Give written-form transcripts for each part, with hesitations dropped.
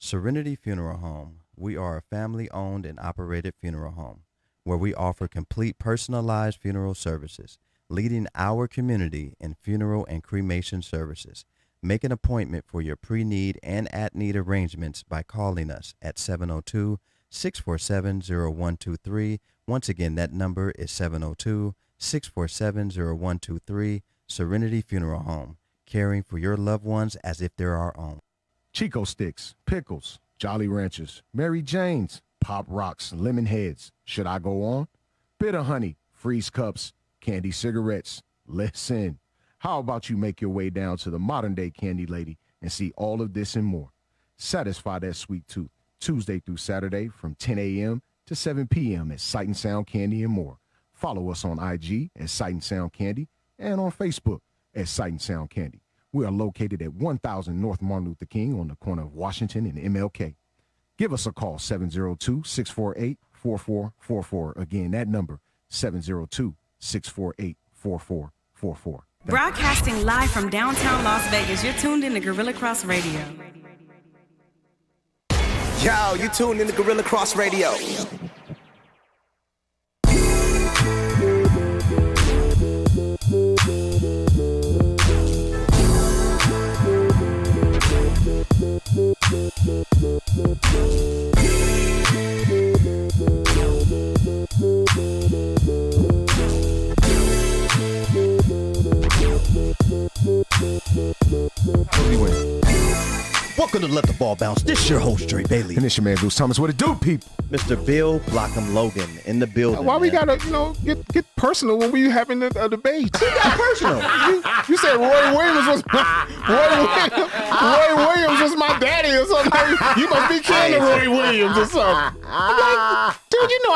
Serenity Funeral Home. We are a family-owned and operated funeral home where we offer complete personalized funeral services, leading our community in funeral and cremation services. Make an appointment for your pre-need and at-need arrangements by calling us at 702-647-0123. Once again, that number is 702-647-0123. Serenity Funeral Home, caring for your loved ones as if they're our own. Chico Sticks, Pickles, Jolly Ranchers, Mary Jane's, Pop Rocks, Lemon Heads. Should I go on? Bitter Honey, Freeze Cups, Candy Cigarettes. Listen, how about you make your way down to the modern-day Candy Lady and see all of this and more? Satisfy that sweet tooth Tuesday through Saturday from 10 a.m. to 7 p.m. at Sight and Sound Candy and more. Follow us on IG at Sight and Sound Candy and on Facebook at Sight and Sound Candy. We are located at 1000 North Martin Luther King on the corner of Washington and MLK. Give us a call, 702-648-4444. Again, that number, 702-648-4444. Broadcasting live from downtown Las Vegas, you're tuned in to Gorilla Cross Radio. Yo, you tuned in to Gorilla Cross Radio. Welcome to Let the Ball Bounce. This your host, Dre Bailey. And this your man, Goose Thomas. What it do, people? Mr. Bill Blockham Logan in the building. Why we gotta, get personal when we having a debate? He got personal. You said Roy Williams was Roy Williams was my daddy or something. You must be kin to Roy Williams or something. I'm like, dude, you know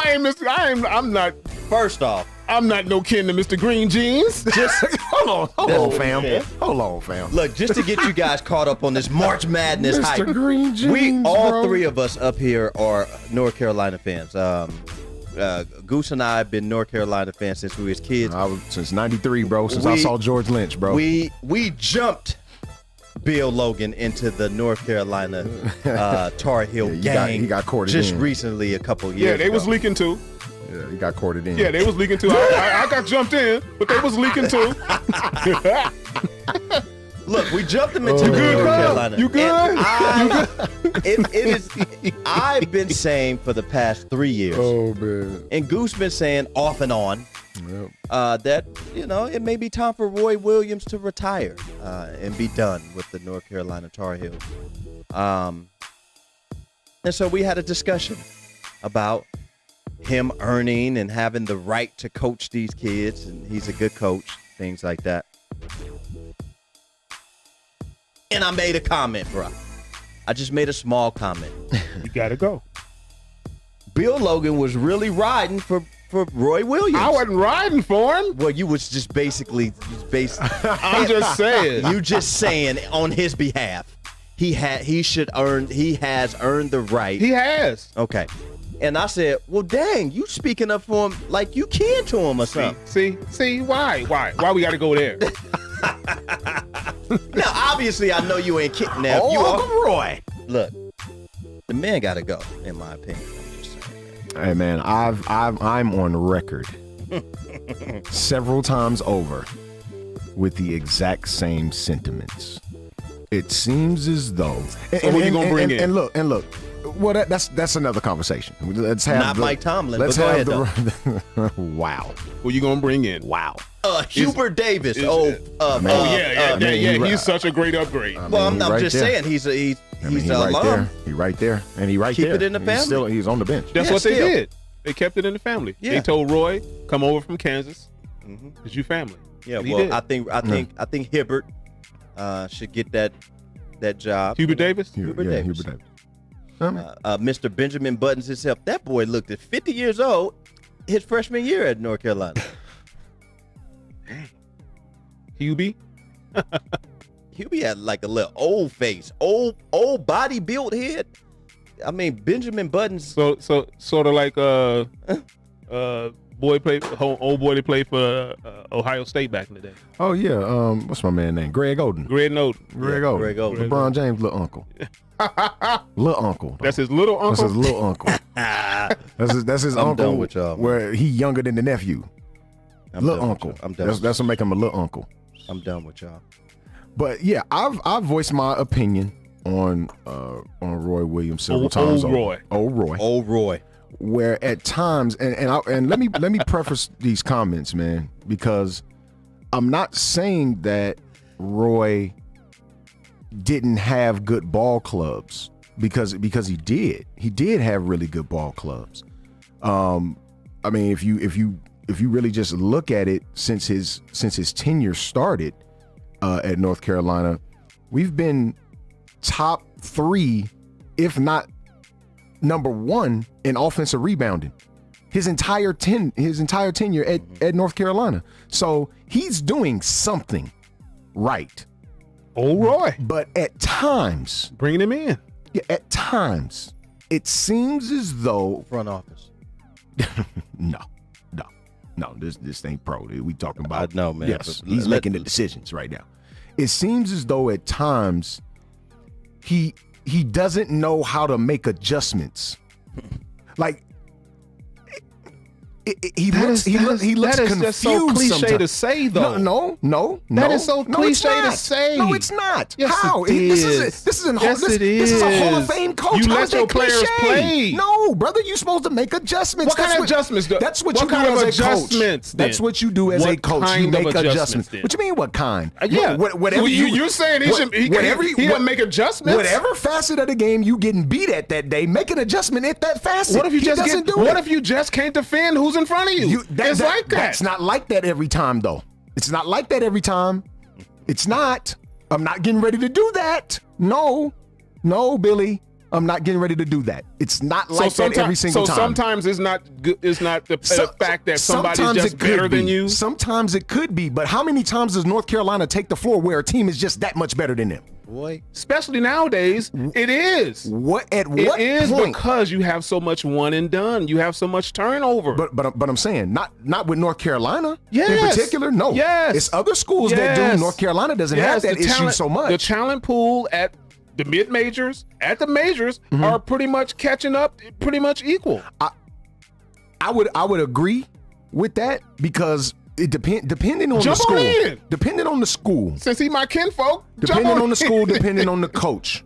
I'm not. First off, I'm not no kin to Mr. Green Jeans. Just hold on, fam. Hold on, fam. Look, just to get you guys caught up on this March Madness hype. Mr. Green Jeans, all three of us up here are North Carolina fans. Goose and I have been North Carolina fans since we was kids. Since '93, bro. Since I saw George Lynch, bro. We jumped Bill Logan into the North Carolina Tar Heel gang. He got courted just in. recently, a couple years. Yeah, they ago. was leaking too. Yeah, he got courted in. Yeah, they was leaking too. I got jumped in, but they was leaking too. Look, we jumped him into the North Carolina. You good? It is. I've been saying for the past 3 years. Oh man. And Goose been saying off and on that it may be time for Roy Williams to retire and be done with the North Carolina Tar Heels. And so we had a discussion about him earning and having the right to coach these kids, and he's a good coach, things like that. And I made a comment, bro. I just made a small comment. You gotta go. Bill Logan was really riding for Roy Williams. I wasn't riding for him. Well, you was just basically I'm just saying. You just saying on his behalf. He has earned the right. He has. Okay. And I said, well, dang, you speaking up for him like you can to him or something. See, why we got to go there? Now, obviously, I know you ain't kidding. Now, you Uncle Roy. Look, the man got to go, in my opinion. I'm just saying, man. Hey, man, I'm on record several times over with the exact same sentiments. It seems as though. So who you gonna bring in? And look. Well, that's another conversation. Let's have Not Mike Tomlin. Let's go ahead. Wow. Who you gonna bring in? Wow. Hubert Davis. He's such a great upgrade. I'm just saying he's right alum. there. He right there, and he right Keep there. it in the family. He's on the bench. That's what they did. They kept it in the family. Yeah. They told Roy, "Come over from Kansas. It's your family." Yeah. And Well, I think Hibbert should get that job. Hubert Davis. Hubert Davis. Mr. Benjamin Buttons himself. That boy looked at 50 years old his freshman year at North Carolina. Hubie. Hubie had like a little old face, old body built head. I mean, Benjamin Buttons. So sort of like old boy that played for Ohio State back in the day. Oh yeah, what's my man name? Greg Oden. Greg Oden. Greg Oden. LeBron James' little uncle. Little uncle. That's his little uncle. That's his little uncle. That's his I'm uncle. done with y'all, man. Where he younger than the nephew. Little uncle. I'm done. That's what make him a little uncle. I'm done with y'all. But yeah, I've voiced my opinion on Roy Williams several times. Old Roy. Where at times, and let me preface these comments, man, because I'm not saying that Roy didn't have good ball clubs because he did have really good ball clubs. I mean, if you really just look at it since his tenure started at North Carolina, we've been top 3, if not number 1 in offensive rebounding his entire tenure at North Carolina. So he's doing something right. Old Roy. But at times, bringing him in. Yeah, at times it seems as though Front office. No. This ain't pro. We talking about. I know, man. Yes, he's making the decisions right now. It seems as though at times he doesn't know how to make adjustments. Like he looks confused. That is just so cliche sometimes. to say, though. No. That is so cliche to say. No, it's not. Yes, how? it is. This is a Hall of Fame coach. You How let is that your players cliche? play. No, brother, you're supposed to make adjustments. What kind of adjustments? That's what you do as a coach. That's what you do as a coach. You make adjustments. What you mean? What kind? Yeah. Whatever you're saying he doesn't make adjustments. Whatever facet of the game you getting beat at that day, make an adjustment at that facet. What if you just can't defend who's in front of you? It's like that. That's not like that every time, though. It's not like that every time. It's not. I'm not getting ready to do that. No, Billy. I'm not getting ready to do that. It's not like that every single time. So sometimes it's not good. It's not the fact that somebody's just better than you. Sometimes it could be, but how many times does North Carolina take the floor where a team is just that much better than them? Boy, especially nowadays, it is. At what point? Because you have so much one and done. You have so much turnover. But I'm saying not with North Carolina in particular. No. Yes. It's other schools that do. North Carolina doesn't have that issue so much. The talent pool at the mid-majors, at the majors, are pretty much catching up, pretty much equal. I would agree with that because it depending on the school. Depending on the school. Since he my kinfolk. Depending on the school, depending on the coach,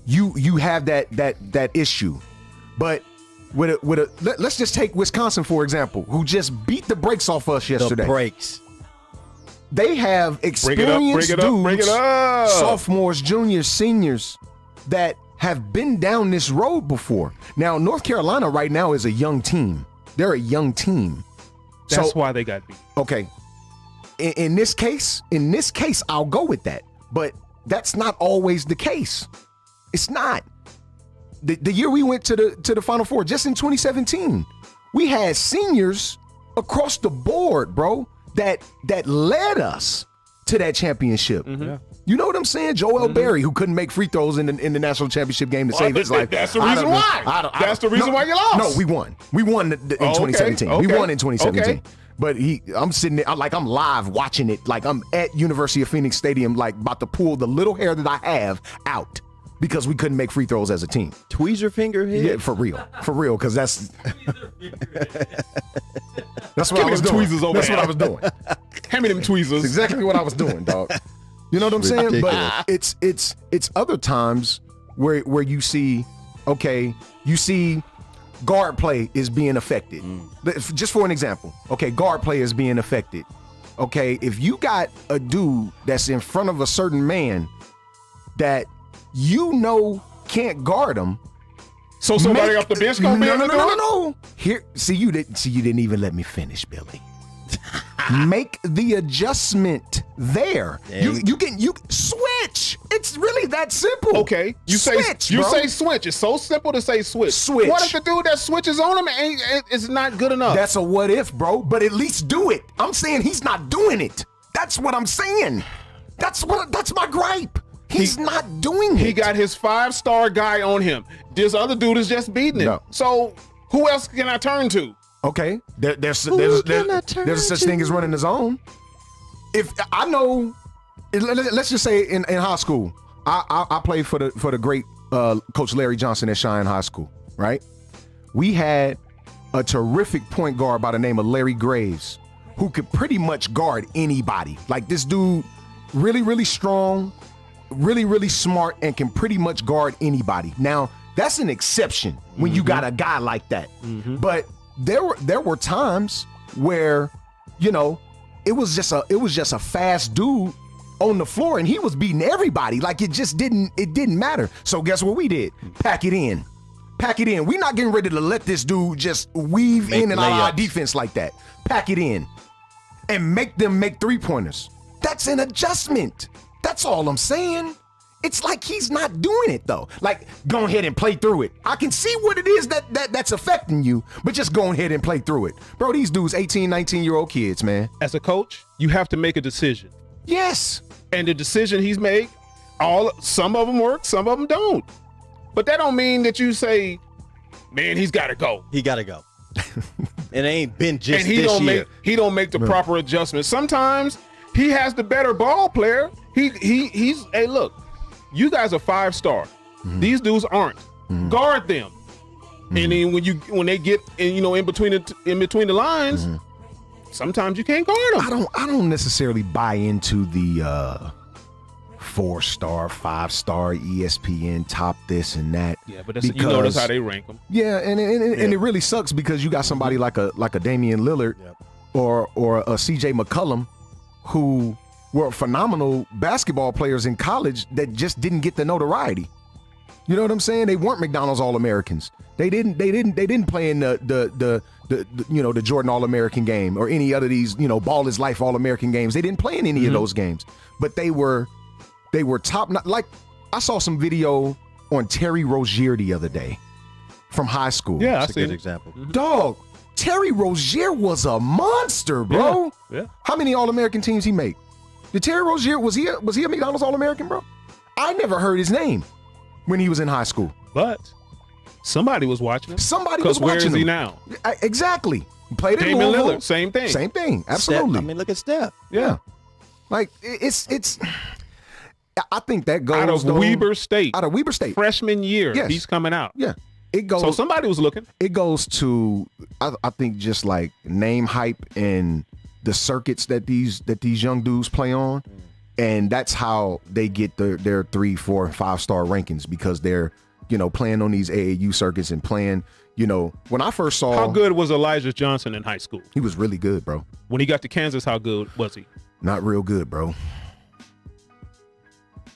you have that issue. But let's just take Wisconsin for example, who just beat the brakes off us yesterday. The brakes. They have experienced dudes, sophomores, juniors, seniors that have been down this road before. Now, North Carolina right now is a young team. They're a young team. That's why they got beat. Okay. In this case, I'll go with that. But that's not always the case. It's not. The year we went to the Final Four, just in 2017, we had seniors across the board, bro, that led us to that championship. Mm-hmm. Yeah. You know what I'm saying? Joel Berry, who couldn't make free throws in the national championship game to save his life. That's the reason why. That's the reason why you lost. No, we won. We won in 2017. Okay. We won in 2017. Okay. But I'm sitting there, I'm live watching it. Like I'm at University of Phoenix Stadium, like about to pull the little hair that I have out because we couldn't make free throws as a team. Tweezer finger hit? Yeah, for real, because that's what I was doing. That's what I was doing. Hand me them tweezers. That's exactly what I was doing, dog. You know what I'm saying? But it's other times where you see, guard play is being affected. Just for an example, guard play is being affected. If you got a dude that's in front of a certain man that can't guard him, so somebody off the bench gonna be able to do it? No. Here, you didn't even let me finish, Billy. Make the adjustment there. You can switch. It's really that simple. Okay, you say switch. It's so simple to say switch. Switch. What if the dude that switches on him is not good enough? That's a what if, bro. But at least do it. I'm saying he's not doing it. That's what I'm saying. That's my gripe. He's not doing it. He got his 5-star guy on him. This other dude is just beating him. No. So who else can I turn to? Okay, there's cannot turn a such thing as running the zone. If I know, let's just say in high school, I played for the great Coach Larry Johnson at Cheyenne High School, right? We had a terrific point guard by the name of Larry Graves, who could pretty much guard anybody. Like this dude, really, really strong, really, really smart, and can pretty much guard anybody. Now, that's an exception when you got a guy like that. But there were times where, you know, it was just a fast dude on the floor, and he was beating everybody. Like it didn't matter. So guess what we did? Pack it in. We're not getting ready to let this dude just weave in and out of our defense like that. Pack it in and make them make 3-pointers. That's an adjustment. That's all I'm saying. It's like he's not doing it though. Like, go ahead and play through it. I can see what it is that's affecting you, but just go ahead and play through it. Bro, these dudes 18, 19-year-old kids, man. As a coach, you have to make a decision. Yes. And the decision he's made, some of them work, some of them don't. But that don't mean that you say, man, he's got to go. He got to go. It ain't been just and he this don't year. He don't make the proper adjustments. Sometimes he has the better ball player. He's hey, look, you guys are 5-star. These dudes aren't. Guard them. And then when they get in between the lines, sometimes you can't guard them. I don't necessarily buy into the 4-star, 5-star ESPN top this and that. Yeah, but you notice how they rank them. Yeah, and it really sucks because you got somebody like a Damian Lillard or a CJ McCollum who were phenomenal basketball players in college that just didn't get the notoriety. You know what I'm saying? They weren't McDonald's All-Americans. They didn't play in the Jordan All-American game or any other of these, Ball is Life All-American games. They didn't play in any of those games. But they were top. Like, I saw some video on Terry Rozier the other day from high school. Yeah, That's a good example. Dog, Terry Rozier was a monster, bro. Yeah. How many All-American teams he make? Did Terry Rozier, was he a McDonald's All-American, bro? I never heard his name when he was in high school. But somebody was watching him. Somebody was watching him. Because where is he now? Exactly. He played in Damian Louisville. Lillard, same thing. Same thing. Absolutely. Steph, look at Steph. Yeah. Like, it's I think that goes out of Weber State. Out of Weber State. Freshman year, Yes. he's coming out. Yeah. It goes. So somebody was looking. It goes to I think just like name hype and the circuits that these young dudes play on, and that's how they get their 3, 4, 5-star rankings because they're playing on these AAU circuits and playing. When I first saw How good was Elijah Johnson in high school? he was really good, bro. When he got to Kansas, how good was he? Not real good, bro.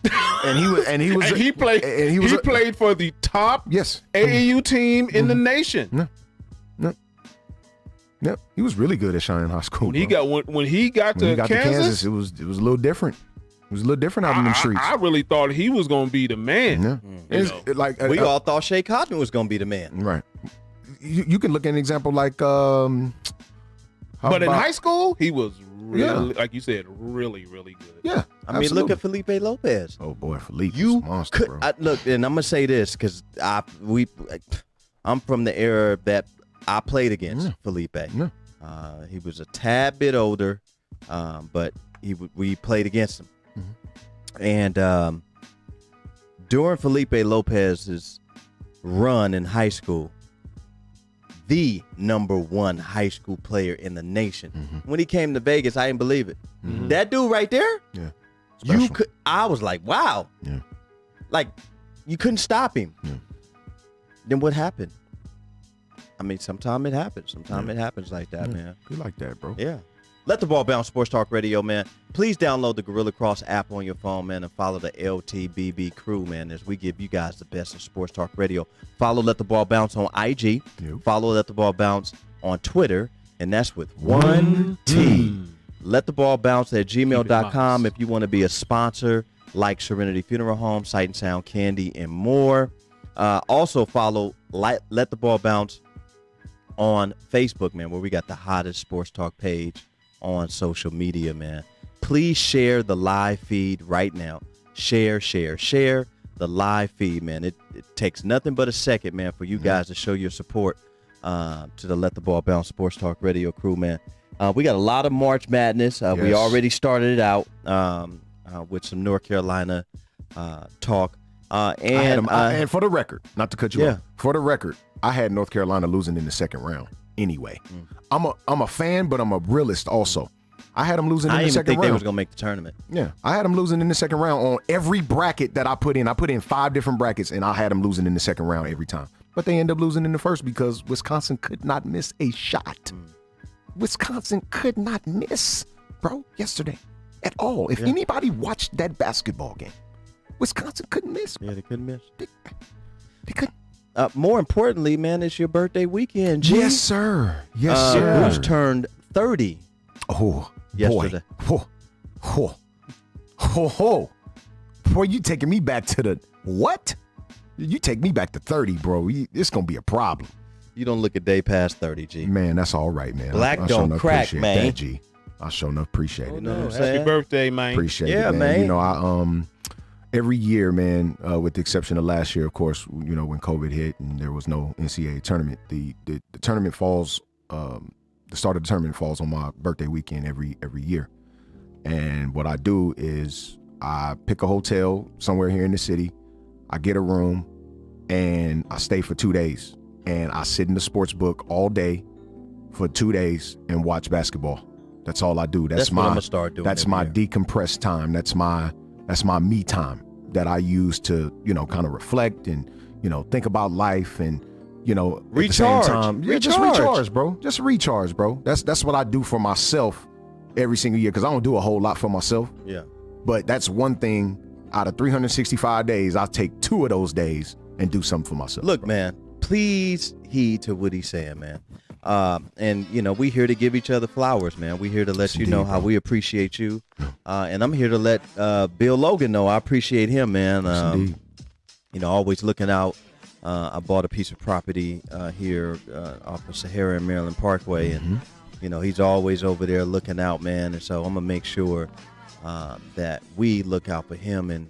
He played for the top yes AAU team in the nation. Yeah, he was really good at Cheyenne High School. When he got to Kansas, it was a little different. It was a little different out in the streets. I really thought he was going to be the man. Yeah. We all thought Shea Cotton was going to be the man. Right. You can look at an example like in high school, he was really, like you said, really, really good. Yeah. I mean, look at Felipe Lopez. Oh boy, Felipe was a monster, bro. Look, and I'm gonna say this because I'm from the era that I played against Felipe. Yeah. He was a tad bit older, but we played against him. And during Felipe Lopez's run in high school, the #1 high school player in the nation. When he came to Vegas, I didn't believe it. That dude right there, Yeah. I was like, wow. Yeah. Like, you couldn't stop him. Yeah. Then what happened? I mean, sometimes it happens. Sometimes it happens like that, man. Be like that, bro. Yeah. Let the Ball Bounce Sports Talk Radio, man. Please download the Gorilla Cross app on your phone, man, and follow the LTBB crew, man, as we give you guys the best of Sports Talk Radio. Follow Let the Ball Bounce on IG. Yep. Follow Let the Ball Bounce on Twitter, and that's with 1 T. Let the Ball Bounce at gmail.com if you want to be a sponsor like Serenity Funeral Home, Sight and Sound Candy, and more. Also follow Let the Ball Bounce on Facebook, man, where we got the hottest sports talk page on social media, man. Please share the live feed right now. Share the live feed, man. It takes nothing but a second, man, for you guys to show your support to the Let the Ball Bounce Sports Talk Radio crew, man. We got a lot of March Madness. We already started it out with some North Carolina talk. And for the record, not to cut you off, for the record, I had North Carolina losing in the second round anyway. I'm a fan, but I'm a realist also. I had them losing in the second round. I didn't think they was going to make the tournament. Yeah, I had them losing in the second round on every bracket that I put in. I put in 5 different brackets, and I had them losing in the second round every time. But they end up losing in the first because Wisconsin could not miss a shot. Wisconsin could not miss, bro, yesterday at all. If anybody watched that basketball game, Wisconsin couldn't miss. Yeah, they couldn't miss. They couldn't. More importantly, man, it's your birthday weekend, G. Yes, sir. Yes, sir. Bruce turned 30. Oh, yesterday. Boy, you taking me back to the what? You take me back to 30, bro. It's gonna be a problem. You don't look a day past 30, G. Man, that's all right, man. Black I don't crack, man. That, G. I sure enough appreciate it. You know what I'm Happy saying? birthday, man. Appreciate it, man. You know, I every year, man, with the exception of last year, of course, you know, when COVID hit and there was no NCAA tournament, the tournament falls, the start of the tournament falls on my birthday weekend every year. And what I do is I pick a hotel somewhere here in the city, I get a room, and I stay for 2 days. And I sit in the sports book all day for 2 days and watch basketball. That's all I do. That's what I'm gonna start doing. That's my decompressed time. That's my me time that I use to, you know, kind of reflect and, you know, think about life and, you know, recharge. At the same time, just recharge, bro. Just recharge, bro. That's what I do for myself every single year because I don't do a whole lot for myself. Yeah. But that's one thing out of 365 days, I'll take 2 of those days and do something for myself. Look, man, please heed to what he's saying, man. And, you know, we here to give each other flowers, man. We here to let you know how we appreciate you. And I'm here to let Bill Logan know I appreciate him, man. You know, always looking out. I bought a piece of property here off of Sahara and Maryland Parkway. And, you know, he's always over there looking out, man. And so I'm going to make sure that we look out for him and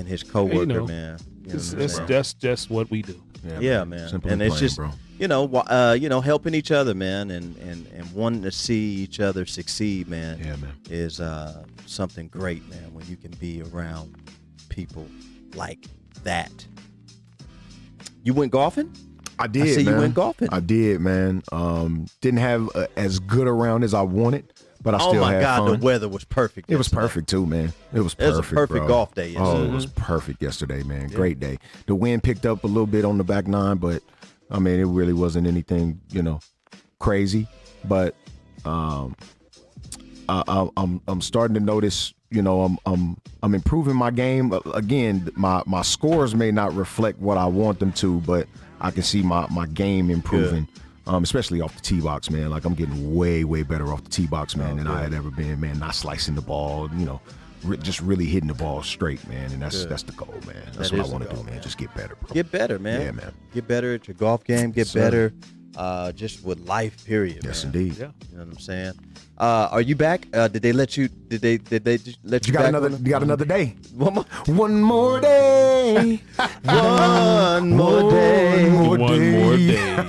his coworker, you know, man. You know that's just what we do. Yeah, man. Simple and it's plain, just, bro. you know, helping each other, man, and wanting to see each other succeed, man. Yeah, man. Is something great, man. When you can be around people like that. You went golfing? I did. I see man. you went golfing. I did, man. Didn't have as good a round as I wanted, but I still had fun. Oh my God, the weather was perfect. It was perfect too, man. It was perfect. It was a perfect bro. golf day yesterday. Oh, it was perfect yesterday, man. Great day. The wind picked up a little bit on the back nine, but I mean, it really wasn't anything, you know, crazy. But I'm starting to notice, you know, I'm improving my game. Again, my scores may not reflect what I want them to, but I can see my game improving. Especially off the tee box, man. Like I'm getting way better off the tee box, man, than I had ever been, man. Not slicing the ball, you know, just really hitting the ball straight, man. And that's the goal, man. That's what I want to do, man. Just get better, bro. Get better, man. Yeah, man. Get better at your golf game. Get better, just with life. Period. Yes, man. indeed. Yeah. You know what I'm saying? Are you back? Did they let you? Did they let you? You got back you got another day. One more. One more day. One more day. One more day.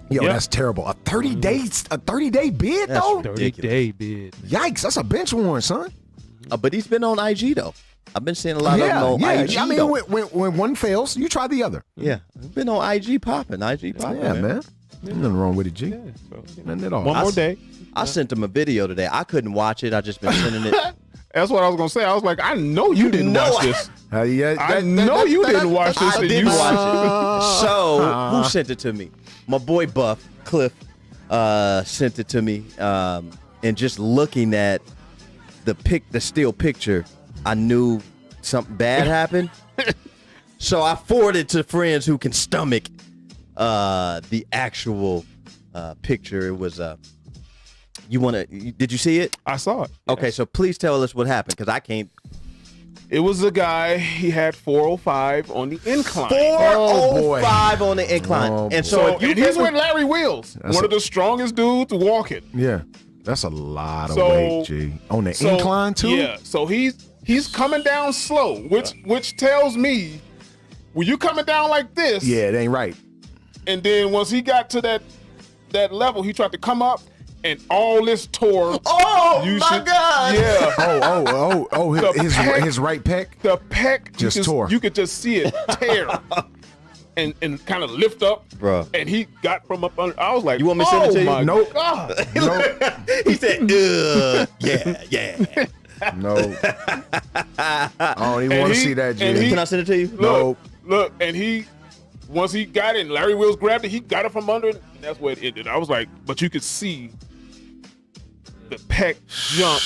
Yo, Yep. that's terrible. A 30-day bid That's though. 30-day bid. Yikes, that's a bench warrant, son. But he's been on IG though. I've been seeing a lot of them on IG. I mean, though. when one fails, you try the other. Yeah, he's been on IG popping. Yeah, man. There's nothing wrong with it, G. Yeah, so, Nothing at all. one more day. I sent him a video today. I couldn't watch it. I just been sending it. That's what I was gonna say. I was like, I know you didn't watch this. I know you didn't watch this. I didn't watch it. So who sent it to me? My boy Buff Cliff sent it to me. And just looking at the still picture, I knew something bad happened. So I forwarded to friends who can stomach the actual picture. It was did you see it? I saw it. Okay, so please tell us what happened because I can't. It was a guy. He had 405 on the incline. 405 on the incline. Oh, and so if you and he's with Larry Wheels, one of the strongest dudes walking. Yeah, that's a lot of weight, G. On the incline too. Yeah, so he's coming down slow, which tells me when you coming down like this, Yeah, it ain't right. And then once he got to that level, he tried to come up, and all this tore. Oh my God! Yeah. His right pec. The pec just tore. You could just see it tear. And kind of lift up, bro. And he got from up under. I was like, you want me to send it to you? My Nope. God. Nope. He said, yeah. No. I don't even want to see that, G. Can I send it to you? Look, and once he got it, and Larry Wills grabbed it, he got it from under it, and that's where it ended. I was like, but you could see the pec jump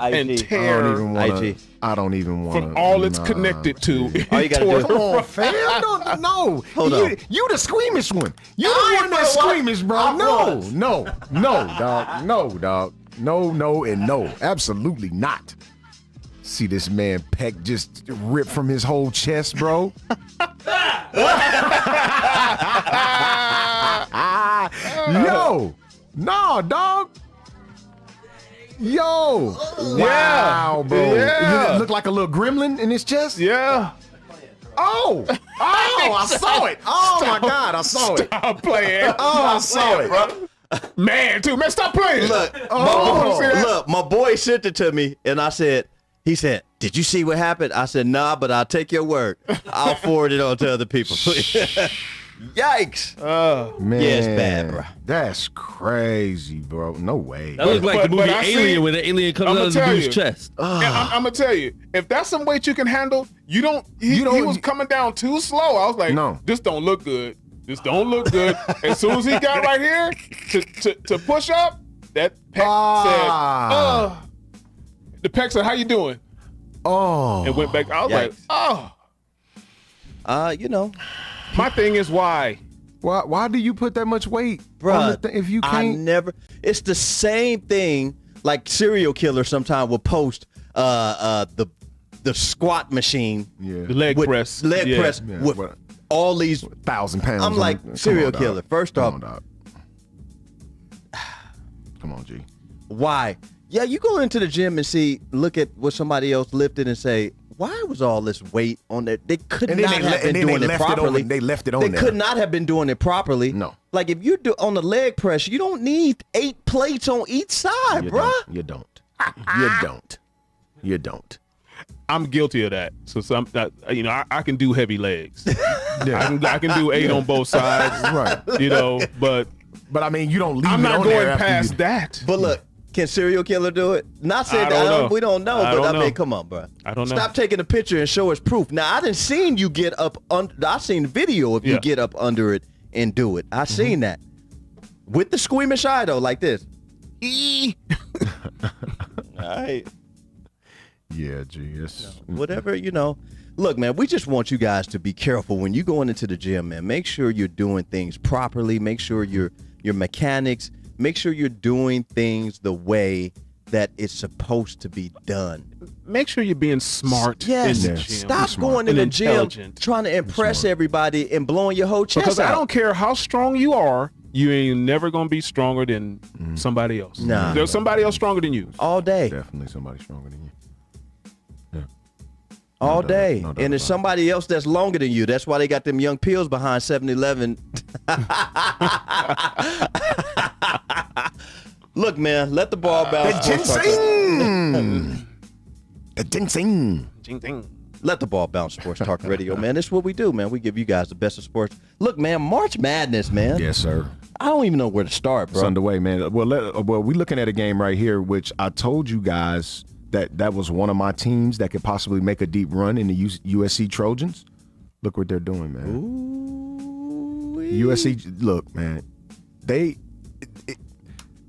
and tear I don't even want from all it's connected to. All you gotta do is come on, fam. No. Hold on. You the squeamish one. You the one that's squeamish, bro. No, dog. No, and no. Absolutely not. See this man pec just ripped from his whole chest, bro. Yo. No, dog. Yo. Wow, bro. Yeah. You look like a little gremlin in his chest? Yeah. Oh, I saw it. Oh, my God, I saw it. Stop playing. Oh, I saw it. Bro. Man, stop playing. Look, my boy sent it to me, and he said, did you see what happened? I said, nah, but I'll take your word. I'll forward it on to other people. Yikes. Man, yeah, it's bad, bro. That's crazy, bro. No way. That looks like the movie Alien, where the alien comes out of the dude's chest. I'm gonna tell you, if that's some weight you can handle, he was coming down too slow. I was like, no, this don't look good. This don't look good. As soon as he got right here to push up, that pec said, the pec said, how you doing? Oh. And went back. I was like, my thing is why? Why do you put that much weight, bro? If you can't, it's the same thing. Like serial killers sometimes will post the squat machine, the leg press with all these 1,000 pounds. I'm like serial killer. First off, come on, G. Why? Yeah, you go into the gym and look at what somebody else lifted and say, why was all this weight on there? They could not have been doing it properly. They left it on there. They could not have been doing it properly. No. Like if you do on the leg press, you don't need 8 plates on each side, bruh. You don't. I'm guilty of that. So I can do heavy legs. I can do 8 on both sides. Right. But I mean, you don't leave. I'm it not on going there past that. But look, can serial killer do it? Not saying that we don't know, but I mean, come on, bro. I don't know. Stop taking a picture and show us proof. Now, I didn't seen you get up I seen video of you get up under it and do it. I seen that. With the squeamish eye though, like this. All right. Yeah, geez. Whatever, Look, man, we just want you guys to be careful when you going into the gym, man. Make sure you're doing things properly. Make sure your mechanics. Make sure you're doing things the way that it's supposed to be done. Make sure you're being smart in the gym. Stop going in the gym trying to impress everybody and blowing your whole chest because out. I don't care how strong you are, you ain't never going to be stronger than somebody else. Nah. There's somebody else stronger than you. All day. Definitely somebody stronger than you. Yeah. All day. And there's somebody else that's longer than you. That's why they got them young pills behind 7-Eleven. Look, man, let the ball bounce. The ginseng. Let the ball bounce, Sports Talk Radio, man. This is what we do, man. We give you guys the best of sports. Look, man, March Madness, man. Yes, sir. I don't even know where to start, bro. It's underway, man. Well, we're looking at a game right here, which I told you guys that was one of my teams that could possibly make a deep run in the USC Trojans. Look what they're doing, man. Ooh-wee. USC, look, man.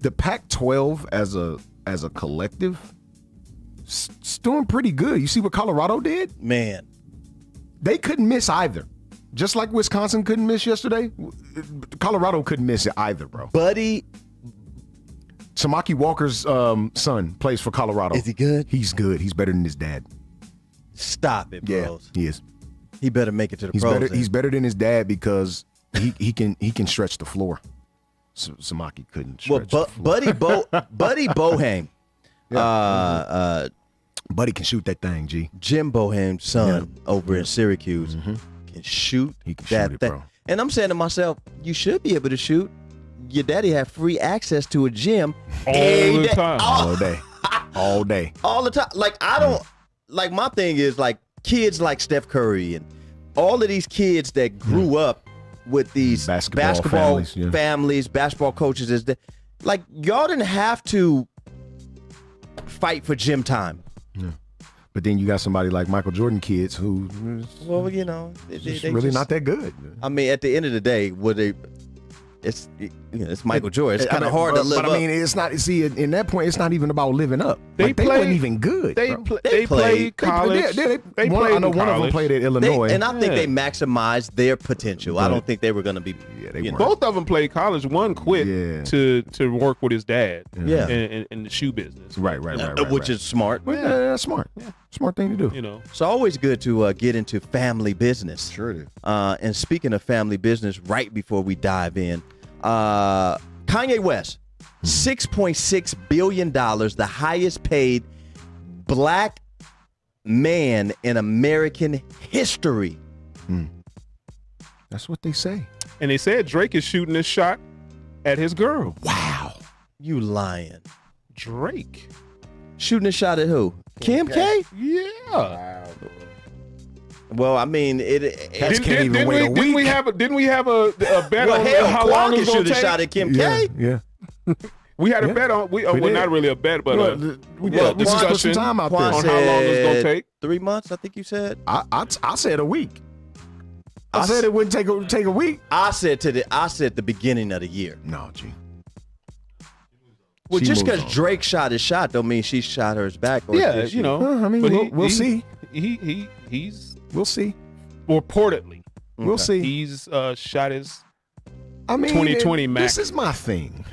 The Pac-12 as a collective, it's doing pretty good. You see what Colorado did? Man. They couldn't miss either. Just like Wisconsin couldn't miss yesterday, Colorado couldn't miss it either, bro. Buddy. Samaki Walker's son plays for Colorado. Is he good? He's good. He's better than his dad. Stop it, bros. Yeah, he is. He better make it to the pros. He's better than his dad because he can stretch the floor. Samaki couldn't stretch the floor. Buddy Boeheim. Buddy can shoot that thing, G. Jim Boeheim's son over in Syracuse can shoot He can that shoot it, thing. bro. And I'm saying to myself, you should be able to shoot. Your daddy had free access to a gym all the time. All day. All day. All the time. Like, I don't, like, my thing is, like, kids like Steph Curry and all of these kids that grew up with these basketball families, basketball coaches, is that, like, y'all didn't have to fight for gym time. Yeah. But then you got somebody like Michael Jordan kids who, well, you know, they really just, not that good. I mean, at the end of the day, it's Michael Jordan. It's kind of hard to live up. But I mean, it's not. See, in that point, it's not even about living up. They weren't even good. They played college. I know one of them played at Illinois, and I think they maximized their potential. I don't think they were going to be. Yeah, both of them played college. One quit to work with his dad. Yeah, in the shoe business. Right. Which is smart. That's smart. Yeah, smart thing to do. You know, it's always good to get into family business. Sure it is. And speaking of family business, right before we dive in, Kanye West, $6.6 billion, the highest paid black man in American history. That's what they say. And they said Drake is shooting a shot at his girl. Wow. You lying. Drake. Shooting a shot at who? Kim K? Yeah. Wow. Well, I mean, didn't we have a bet on how long it was going to take? A shot at Kim K? Yeah. We had a bet on. Well, not really a bet, but we got discussion some time out there on how long it's going to take. 3 months, I think you said. I said a week. I said it wouldn't take a week. I said the beginning of the year. No, G. Well, just because Drake shot his shot don't mean she shot hers back. Or yeah, you know. I mean, we'll see. He's. We'll see. Reportedly, we'll see. He's shot his. 2020 max. This is my thing.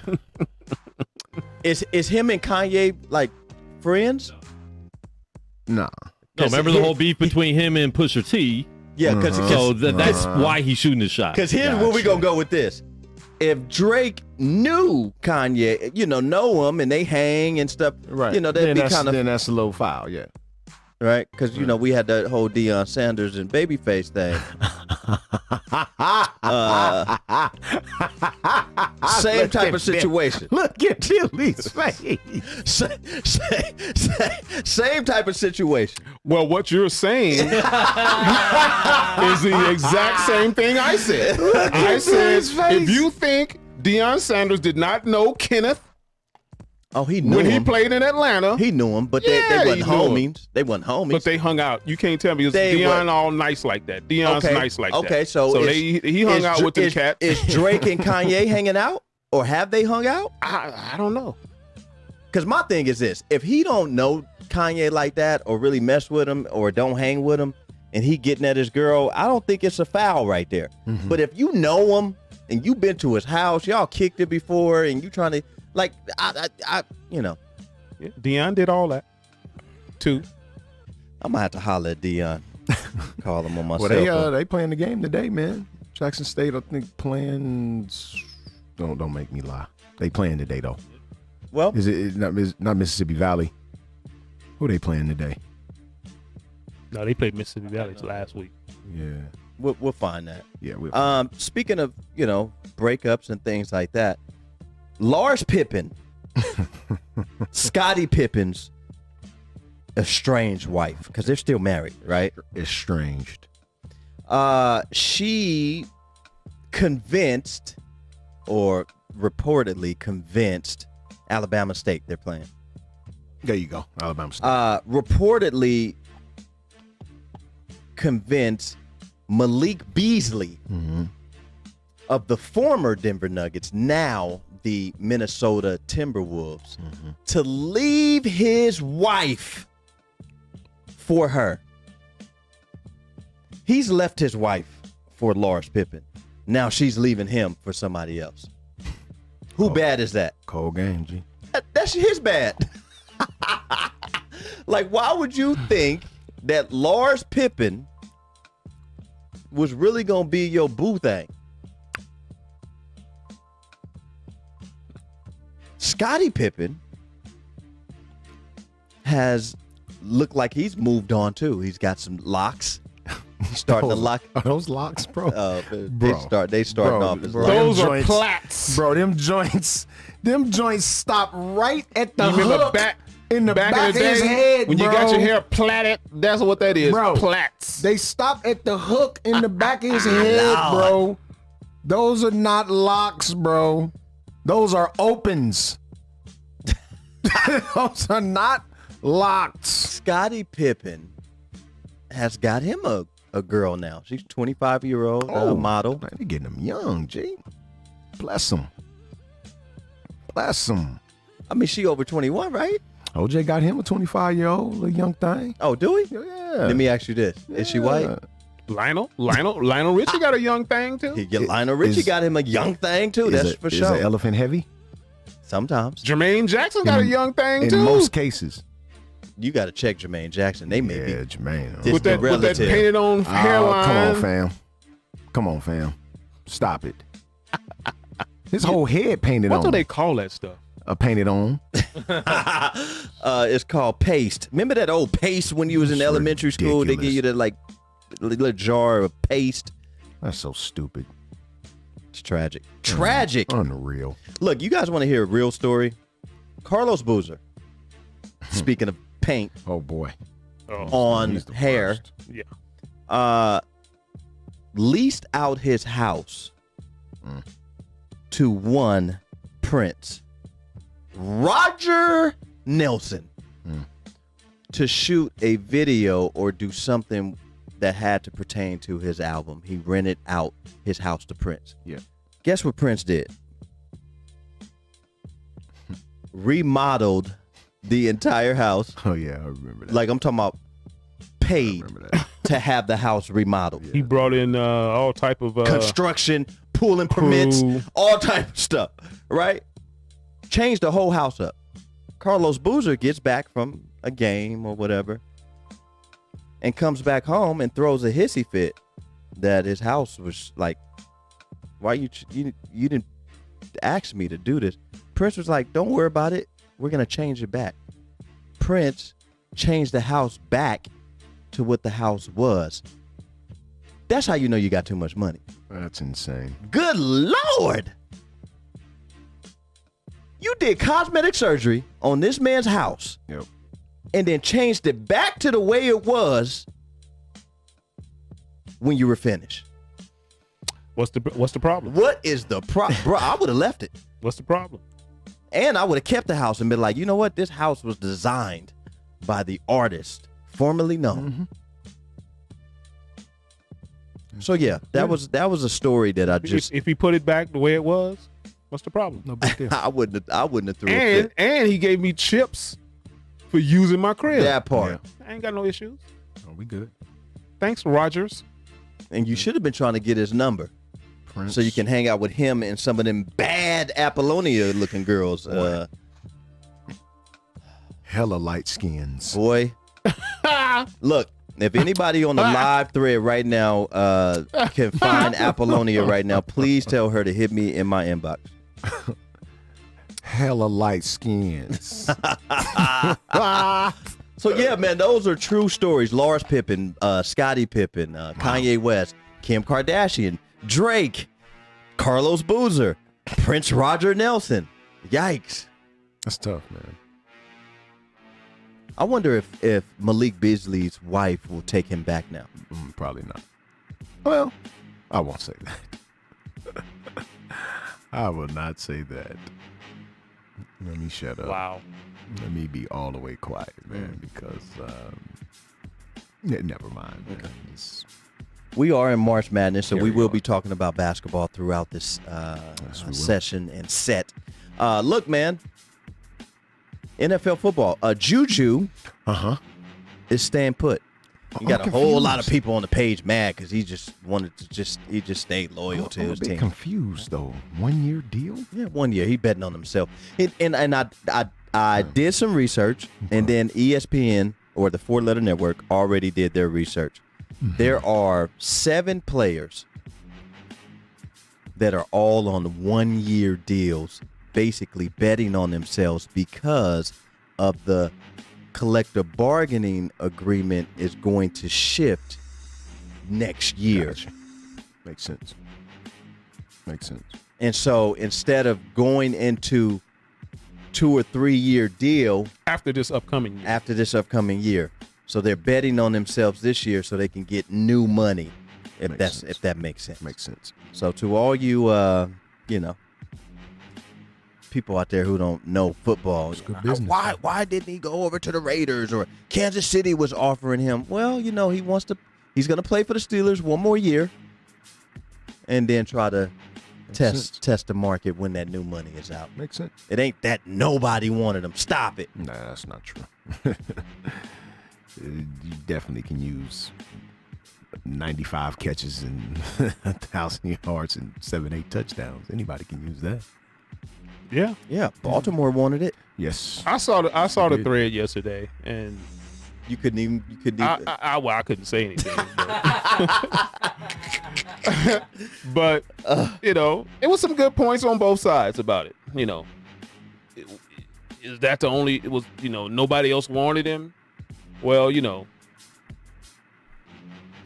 Is him and Kanye like friends? Nah. No, remember the whole beef between him and Pusha T? Yeah, because that's why he's shooting the shot. Because here's where we gonna go with this. If Drake knew Kanye, know him and they hang and stuff, right? That'd be kind of. Then that's a low foul, yeah. Right, because we had that whole Deion Sanders and Babyface thing. Same type of situation. Look at Billy's face. Same type of situation. Well, what you're saying is the exact same thing I said. I said, if you think Deion Sanders did not know Kenneth. Oh, he knew when him. He played in Atlanta. He knew him, but they wasn't homies. They wasn't homies. But they hung out. You can't tell me it was Deion all nice like that. Deion's nice like that. Okay, so he hung out with the cat. Is Drake and Kanye hanging out, or have they hung out? I don't know. Because my thing is this: if he don't know Kanye like that, or really mess with him, or don't hang with him, and he getting at his girl, I don't think it's a foul right there. Mm-hmm. But if you know him and you been to his house, y'all kicked it before, and you trying to. Like, Yeah, Deion did all that, too. I'm going to have to holler at Deion. Call him on my cell phone. They playing the game today, man. Jackson State, I think, playing. Don't make me lie. They playing today, though. Well. Is not Mississippi Valley? Who they playing today? No, they played Mississippi Valley last week. Yeah. We'll find that. Yeah. Speaking of, breakups and things like that, Lars Pippen, Scottie Pippen's estranged wife, because they're still married, right? Estranged. She convinced, or reportedly convinced, Alabama State they're playing. There you go, Alabama State. Reportedly convinced Malik Beasley of the former Denver Nuggets, now the Minnesota Timberwolves, to leave his wife for her. He's left his wife for Lars Pippen. Now she's leaving him for somebody else. Who bad is that? Cold game, G. That's his bad. Like, why would you think that Lars Pippen was really going to be your boo thing? Scottie Pippen has looked like he's moved on too. He's got some locks. starting to lock. Are those locks, bro? They starting off as locks. Those are joints, plaits. bro. Them joints stop right at the You remember hook back in the back in of the his day head, when bro. you got your hair plaited? That's what that is, Bro, plaits. They stop at the hook in the back of his head, bro. Those are not locks, bro. Those are opens. Those are not locks. Scottie Pippen has got him a girl now. She's 25-year-old model. Man, they getting them young, G. Bless them. Bless them. I mean, she over 21, right? OJ got him a 25-year-old little young thing. Oh, do we? Yeah. Let me ask you this: Is she white? Lionel Richie got a young thing too. Lionel Richie got him a young thing too. That's for sure. Is the elephant heavy? Sometimes Jermaine Jackson got a young thing too. In most cases. you got to check Jermaine Jackson. They may be Jermaine. with that painted on hairline. Come on, fam. Stop it. His whole head painted on. What do they call that stuff? Painted on. It's called paste. Remember that old paste when you was in elementary school? They give you the little jar of paste. That's so stupid. It's tragic. Tragic. Unreal. Look, you guys want to hear a real story? Carlos Boozer, speaking of paint Oh boy. on He's the hair, worst. Yeah. leased out his house to one Prince, Roger Nelson, to shoot a video or do something that had to pertain to his album. He rented out his house to Prince. Yeah. Guess what Prince did? Remodeled the entire house. Oh yeah, I remember that. Like I'm talking about paid remember that. to have the house remodeled. He brought in all type of Construction, pulling permits, crew. all type of stuff, right? Changed the whole house up. Carlos Boozer gets back from a game or whatever and comes back home and throws a hissy fit that his house was like, why you didn't ask me to do this? Prince was like, don't worry about it. We're going to change it back. Prince changed the house back to what the house was. That's how you know you got too much money. That's insane. Good Lord. You did cosmetic surgery on this man's house. Yep. And then changed it back to the way it was when you were finished. What's the problem? What is the problem? Bro, I would have left it. What's the problem? And I would have kept the house and been like, you know what? This house was designed by the artist formerly known. So yeah, that was a story that I just If he put it back the way it was, what's the problem? No big deal. I wouldn't have threw a fit. And he gave me chips for using my crib. That part. I ain't got no issues. Oh, we good. Thanks, Rogers. And you should have been trying to get his number Prince. so you can hang out with him and some of them bad Apollonia looking girls. Hella light skins. Boy, look, if anybody on the live thread right now can find Apollonia right now, please tell her to hit me in my inbox. Hella light skins. So yeah, man, those are true stories. Lars Pippen, Scottie Pippen, Kanye West, Kim Kardashian, Drake, Carlos Boozer, Prince Roger Nelson. Yikes. That's tough, man. I wonder if Malik Beasley's wife will take him back now. Probably not. Well, I won't say that. I will not say that. Let me shut up. Wow. Let me be all the way quiet, man, because never mind. Man. We are in March Madness, so Here we we will are. be talking about basketball throughout this Yes, we will. session and set. Look, man, NFL football. Juju is staying put. You got I'm a whole lot of confused. people on the page mad because he just wanted to he just stayed loyal to I'm a his bit team. confused though. 1 year deal? Yeah, 1 year he betting on himself. And I did some research, and then ESPN or the 4-letter network already did their research. There are 7 players that are all on 1 year deals, basically betting on themselves because of the collective bargaining agreement is going to shift next year. Gotcha. Makes sense. And so instead of going into 2 or 3 year deal After this upcoming year. so they're betting on themselves this year so they can get new money, if that makes sense. Makes sense. So to all you people out there who don't know football, good business. why didn't he go over to the Raiders, or Kansas City was offering him? Well, he's going to play for the Steelers one more year and then try to test the market when that new money is out. Makes sense. It ain't that nobody wanted him. Stop it. Nah, that's not true. You definitely can use 95 catches and 1,000 yards and 7-8 touchdowns. Anybody can use that. Yeah. Baltimore wanted it. Yes. I saw the thread yesterday, and You couldn't even. I couldn't say anything. But it was some good points on both sides about it. Is that the only? It was nobody else wanted him. Well,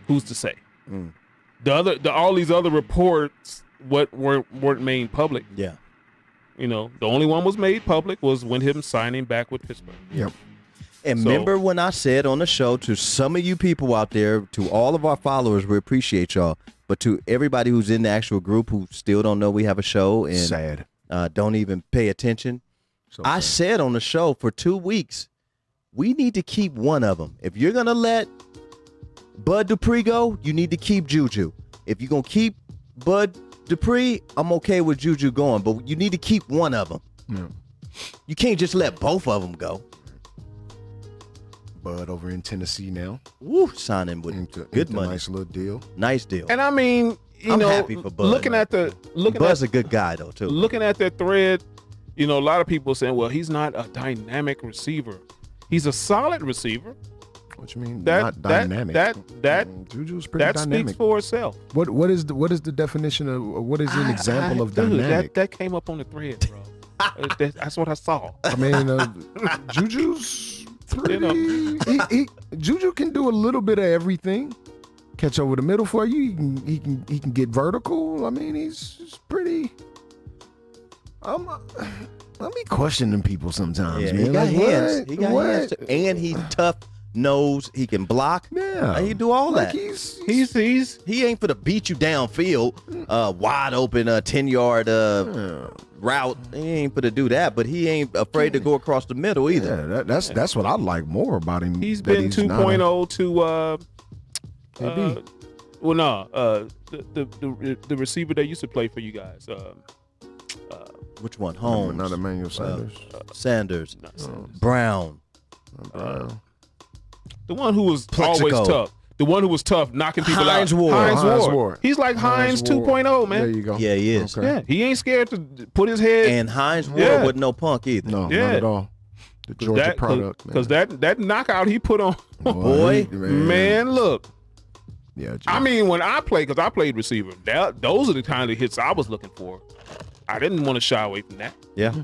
who's to say? Mm. All these other reports weren't made public. Yeah. The only one was made public was when him signing back with Pittsburgh. Yep. And remember when I said on the show to some of you people out there, to all of our followers, we appreciate y'all, but to everybody who's in the actual group who still don't know we have a show and Sad. Don't even pay attention, I said on the show for 2 weeks, we need to keep one of them. If you're going to let Bud Dupree go, you need to keep Juju. If you're going to keep Bud Dupree, I'm okay with Juju going, but you need to keep one of them. Yeah. You can't just let both of them go. Bud over in Tennessee now. Woo, signing with good money. Nice little deal. Nice deal. And I mean, I'm happy for Bud. Bud's a good guy though too. Looking at that thread, a lot of people saying, well, he's not a dynamic receiver. He's a solid receiver. What you mean? Not dynamic. Juju's pretty that dynamic. Speaks for itself. What is the definition of what is an example of dynamic? That came up on the thread, bro. That's what I saw. I mean, Juju's pretty. Juju can do a little bit of everything. Catch over the middle for you. He can get vertical. I mean, he's pretty. I be questioning people sometimes, man. He got hands. He got hands too. And he's tough. Knows he can block. Yeah, he can do all that. He ain't for to beat you downfield, wide open 10-yard route. He ain't for to do that, but he ain't afraid to go across the middle either. Yeah, that's what I like more about him. He's been 2.0 to the receiver that used to play for you guys. Which one? Holmes. Not Emmanuel Sanders. Sanders. Brown. The one who was always tough. The one who was tough, knocking people out. Hines Ward. He's like Hines 2.0, man. There you go. Yeah, he is. Okay. Yeah, he ain't scared to put his head. And Hines Ward wasn't no punk either. No, not at all. The Georgia product. Because that knockout he put on. Boy, man, look. Yeah. I mean, when I played, because I played receiver, those are the kind of hits I was looking for. I didn't want to shy away from that. Yeah.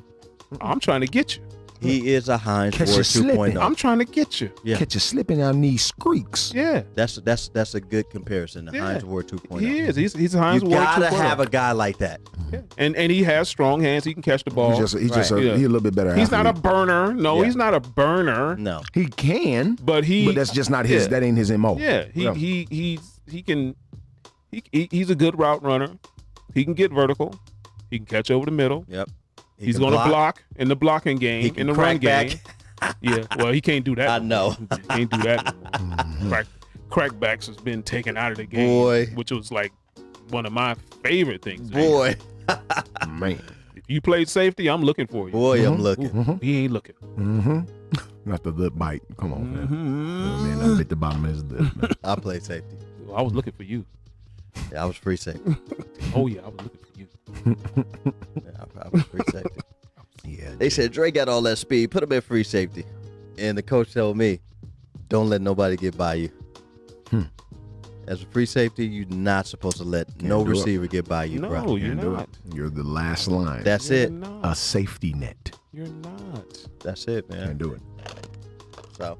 I'm trying to get you. He is a Hines Catch Ward you slipping. 2.0. I'm trying to get you. Yeah. Catch you slipping on these streaks. Yeah. That's a good comparison. The Hines Ward 2.0. He is. He's a Hines You Ward 2.0. gotta have a guy like that. Yeah. And he has strong hands. He can catch the ball. He's just a little bit better. He's athlete. not a burner. No, Yeah. he's not a burner. No. He can, But that's just not his. Yeah. That ain't his MO. Yeah. He's a good route runner. He can get vertical. He can catch over the middle. Yep. He's going to block in the blocking game, He can in the crack run game. back. Yeah, well, he can't do that. I know. He can't do that anymore. Crackbacks has been taken out of the game, Boy. which was like one of my favorite things. Boy. Man. If you played safety, I'm looking for you. Boy, I'm looking. He ain't looking. Not the lip bite. Come on, man. Man, I bit the bottom of his lip, man. I played safety. I was looking for you. Yeah, I was free safety. Oh, yeah, I was looking for you. Yeah, I was free safety. Yeah. They said Dre got all that speed. Put him in free safety. And the coach told me, don't let nobody get by you. As a free safety, you're not supposed to let no receiver get by you, No, bro. you're not. You're the last line. That's You're it. not. a safety net. You're not. That's it, man. Can't do it. So,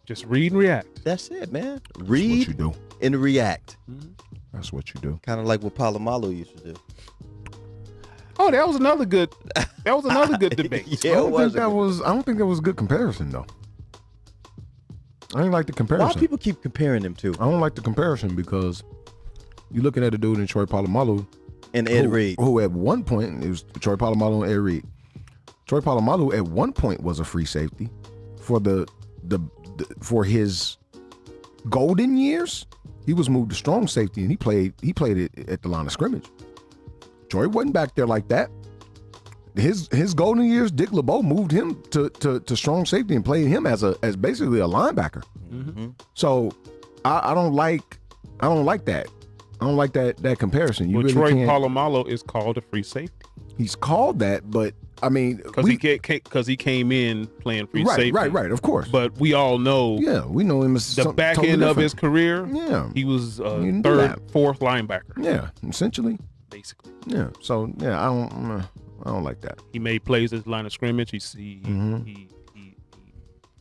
Just read and react. That's it, man. That's what Read you do. and react. That's what you do. Kind of like what Palomalu used to do. Oh, that was another good debate. Yeah, I don't think that was a good comparison though. I didn't like the comparison. Why people keep comparing them to? I don't like the comparison because you're looking at a dude in Troy Polamalu And Ed Reed. who at one point, it was Troy Polamalu and Ed Reed. Troy Polamalu at one point was a free safety for for his golden years. He was moved to strong safety and he played it at the line of scrimmage. Troy wasn't back there like that. His golden years, Dick LeBeau moved him to strong safety and played him as basically a linebacker. Mm-hmm. So I don't like that. I don't like that comparison. You Well, really Troy can't. Polamalu is called a free safety He's called that, but I mean, because he came in playing free safety. Right, of course. But we all know Yeah, we know him as the something back totally end of different. his career. Yeah. he was You can do third, that. fourth linebacker. Yeah, essentially. Basically, Yeah. So yeah, I don't like that. he made plays at the line of scrimmage. He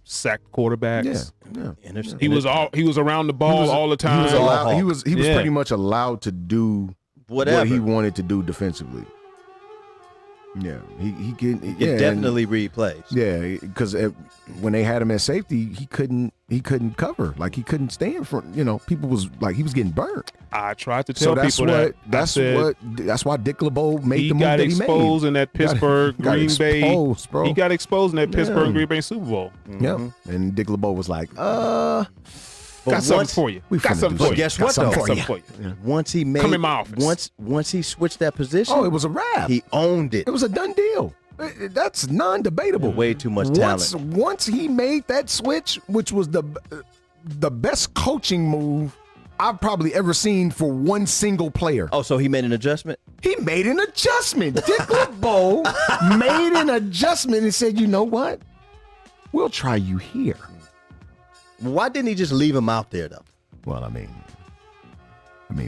sacked quarterbacks. Yeah. He was around the ball all the time. He was Yeah. pretty much allowed to do Whatever. what he wanted to do defensively. Yeah, he can. You Yeah, can definitely read plays. Yeah, because when they had him at safety, he couldn't cover. Like he couldn't stay in front. People was like he was getting burnt. I tried to tell So that's people what that. I said, that's why Dick LeBeau made he the move got that he made. exposed in that Pittsburgh got Green exposed, Bay. bro. He got exposed in that Pittsburgh Yeah. Green Bay Super Bowl. Yep. And Dick LeBeau was like, Got something for you. we Got finna something do for But you. guess Got what, though? something Got something for you. Once he made, Come in my office. Once he switched that position, oh, it was a wrap. he owned it. It was a done deal. That's non-debatable. Way too much talent. Once he made that switch, which was the best coaching move I've probably ever seen for one single player. Oh, so he made an adjustment? He made an adjustment. Dick LeBeau made an adjustment and said, you know what? We'll try you here. Why didn't he just leave him out there, though? Well, I mean,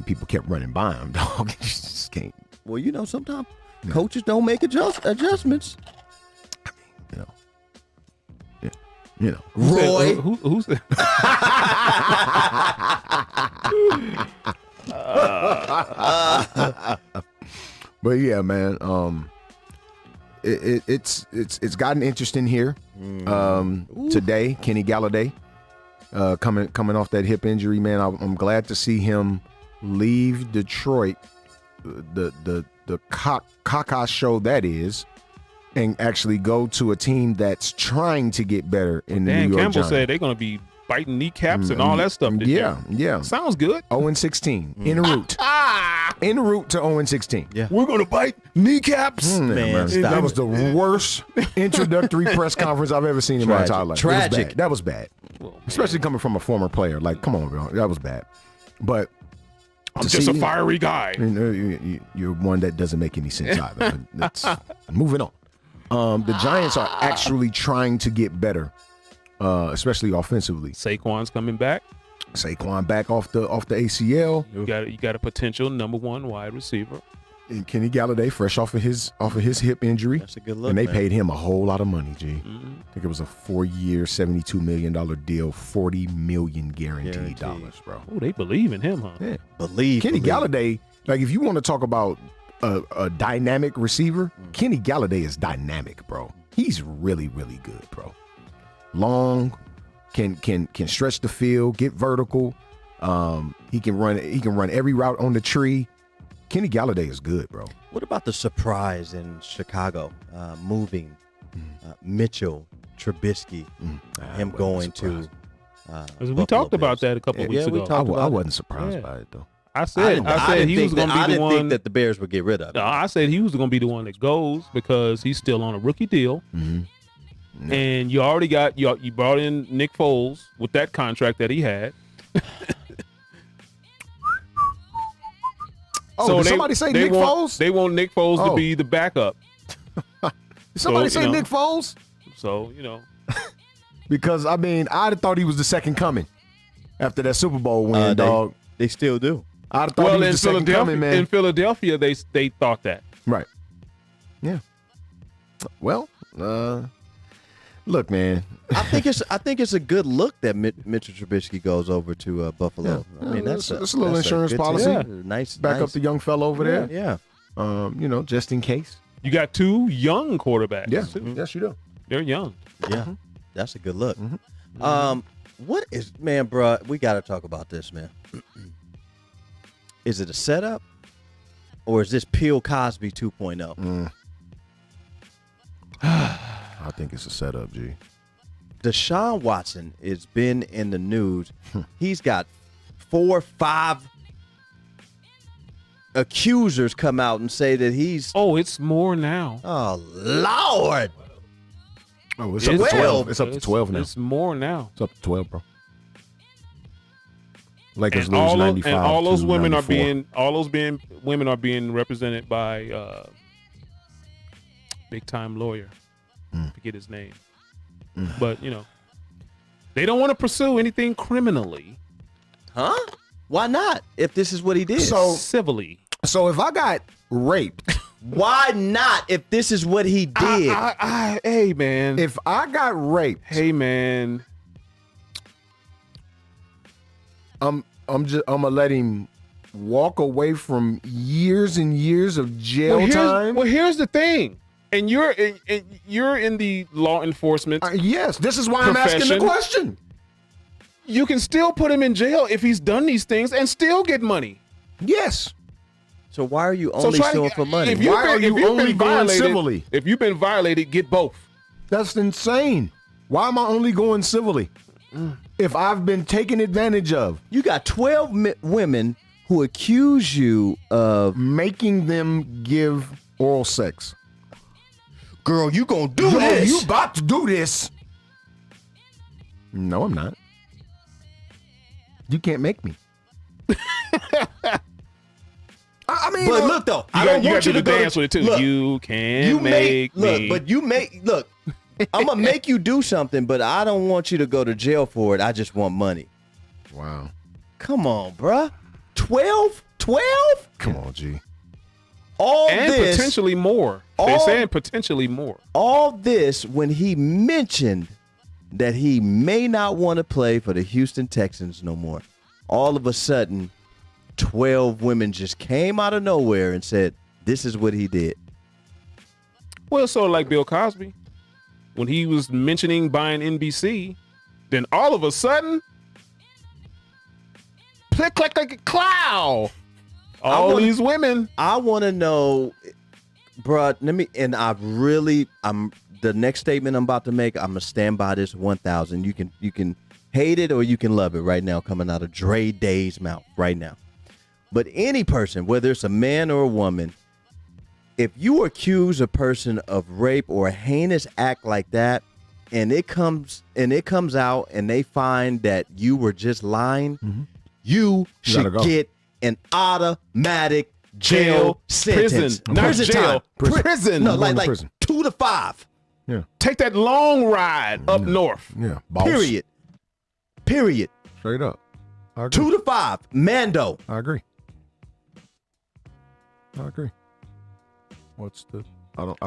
people kept running by him, dog. You just can't, Well, sometimes coaches don't make adjustments. Roy. Who's that? But yeah, man, it's gotten interesting here. Today, Kenny Galladay, coming off that hip injury, man. I'm glad to see him leave Detroit, the caca show that is, and actually go to a team that's trying to get better in the Dan New York Campbell Giants. said they're going to be biting kneecaps and all that stuff. this year. Yeah. Sounds good. 0-16 en route. En route to 0-16. Yeah. We're going to bite kneecaps. Man, stop that was it. the worst introductory press conference I've ever seen in my entire life. Tragic. That was bad. Especially coming from a former player. Like, come on, bro. That was bad. But I'm to just a see- fiery guy. You're one that doesn't make any sense either. That's moving on. The Giants are actually trying to get better, especially offensively. Saquon's coming back. Saquon back off the ACL. You got a potential number one wide receiver. And Kenny Galladay, fresh off of his hip injury. That's a good look, And they man. paid him a whole lot of money, G. I think it was a 4-year, $72 million deal, $40 million guaranteed dollars, bro. Oh, they believe in him, huh? Yeah. Believe. Kenny Galladay, like if you want to talk about a dynamic receiver, Kenny Galladay is dynamic, bro. He's really, really good, bro. Long, can stretch the field, get vertical. He can run every route on the tree. Kenny Galladay is good, bro. What about the surprise in Chicago, moving Mitchell Trubisky, him going to? We talked about that a couple of weeks we ago. talked about I it. wasn't surprised Yeah. by it though. I said he was going to be I the didn't one. think that the Bears would get rid of him. No, I said he was going to be the one that goes because he's still on a rookie deal. And you already got you brought in Nick Foles with that contract that he had. Oh, did somebody say Nick Foles? They want Nick Foles to Oh. be the backup. Did somebody so, say you know. Nick Foles? So, Because I mean, I'd have thought he was the second coming after that Super Bowl win, dog. They still do. I'd have thought he was the second coming, man. in Philadelphia, they thought that. Right. Yeah. Well, Look, man. I think it's a good look that Mitchell Trubisky goes over to Buffalo. Yeah. I mean, that's a little insurance policy. Nice, back up the young fellow over there. Yeah. Just in case. You got 2 young quarterbacks. Yeah. Too. Yes, you do. They're young. Yeah, that's a good look. What is, man, bro? We got to talk about this, man. Is it a setup, or is this Bill Cosby 2.0? I think it's a setup, G. Deshaun Watson has been in the news. He's got 4 or 5 accusers come out and say that he's. Oh, it's more now. Oh, Lord. Oh, it's up to 12. It's up to 12 now. It's more now. It's up to 12, bro. Lakers And lose 95 and all those to women 94. women are being represented by big time lawyer. Forget his name. But they don't want to pursue anything criminally. Huh? Why not? If this is what he did. Civilly. So if I got raped, why not? If this is what he did. Hey man. if I got raped, Hey man. I'm gonna let him walk away from years and years of jail time. Well, here's the thing. And you're in the law enforcement. Yes, this is why I'm asking the question. You can still put him in jail if he's done these things and still get money. Yes. So why are you only suing for money? If you've been civilly? If you've been violated, get both. That's insane. Why am I only going civilly? If I've been taken advantage of. You got 12 women who accuse you of making them give oral sex. Girl, you gonna do this. You about to do this. No, I'm not. You can't make me. I mean, but look though, I don't want you to dance with it too. Look, you can't make me. Look. I'm gonna make you do something, but I don't want you to go to jail for it. I just want money. Wow. Come on, bruh. 12? Come on, G. And this, potentially more. They're saying potentially more. All this when he mentioned that he may not want to play for the Houston Texans no more. All of a sudden, 12 women just came out of nowhere and said, this is what he did. Well, sort of like Bill Cosby. When he was mentioning buying NBC, then all of a sudden, click like a cloud. All these women. I want to know, bruh, the next statement I'm about to make, I'm going to stand by this 1,000. You can hate it or you can love it right now, coming out of Dre Day's mouth right now. But any person, whether it's a man or a woman, if you accuse a person of rape or a heinous act like that, and it comes out and they find that you were just lying, you should get an automatic jail sentence. Prison. No, like prison. 2 to 5. Yeah. Take that long ride up north. Yeah. Boss. Period. Straight up. 2 to 5. Mando. I agree. What's the? I don't.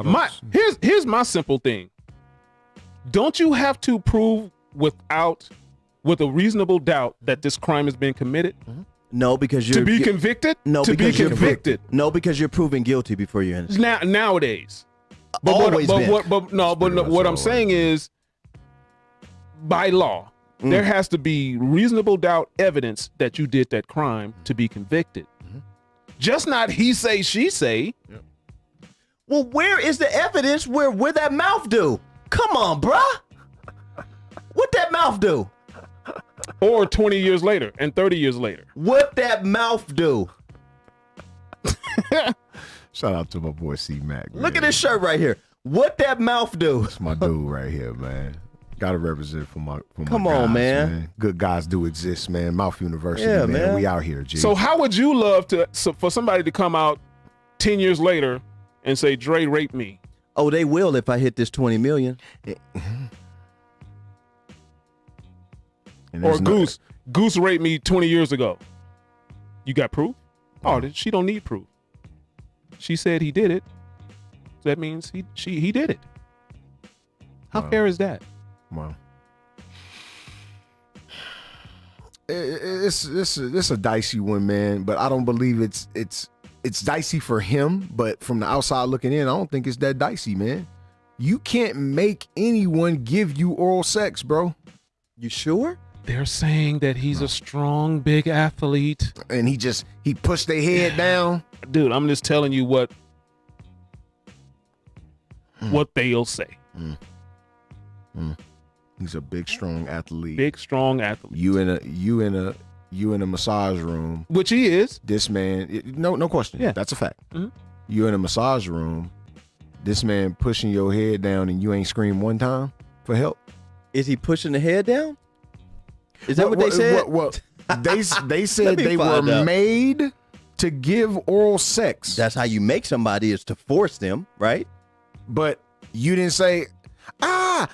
Here's my simple thing. Don't you have to prove with a reasonable doubt that this crime has been committed? No, because you're to be convicted. No, to because be convicted. No, because you're proven guilty before you're innocent. Nowadays, what I'm saying is, by law, there has to be reasonable doubt evidence that you did that crime to be convicted. Just not he say, she say. Yep. Well, where is the evidence where that mouth do? Come on, bruh. What that mouth do? Or 20 years later and 30 years later. What that mouth do? Shout out to my boy C-Mac. Look at this shirt right here. What that mouth do? That's my dude right here, man. Gotta represent for my Come guys, on, man. Good guys do exist, man. Mouth University, Yeah, man. We out here, G. So how would you love for somebody to come out 10 years later and say, Dre raped me? Oh, they will if I hit this 20 million. Or Goose raped me 20 years ago. You got proof? Oh, she don't need proof. She said he did it. That means he did it. How fair is that? Wow. It's a dicey one, man. But I don't believe it's dicey for him. But from the outside looking in, I don't think it's that dicey, man. You can't make anyone give you oral sex, bro. You sure? They're saying that he's a strong, big athlete. And he pushed their head down. Dude, I'm just telling you what they'll say. He's a big, strong athlete. Big, strong athlete. You in a massage room. Which he is. This man, no question. Yeah. That's a fact. Mm-hmm. You in a massage room. This man pushing your head down and you ain't screamed one time for help. Is he pushing the head down? Is that what they said? They said they were made to give oral sex. That's how you make somebody, is to force them, right? But you didn't say,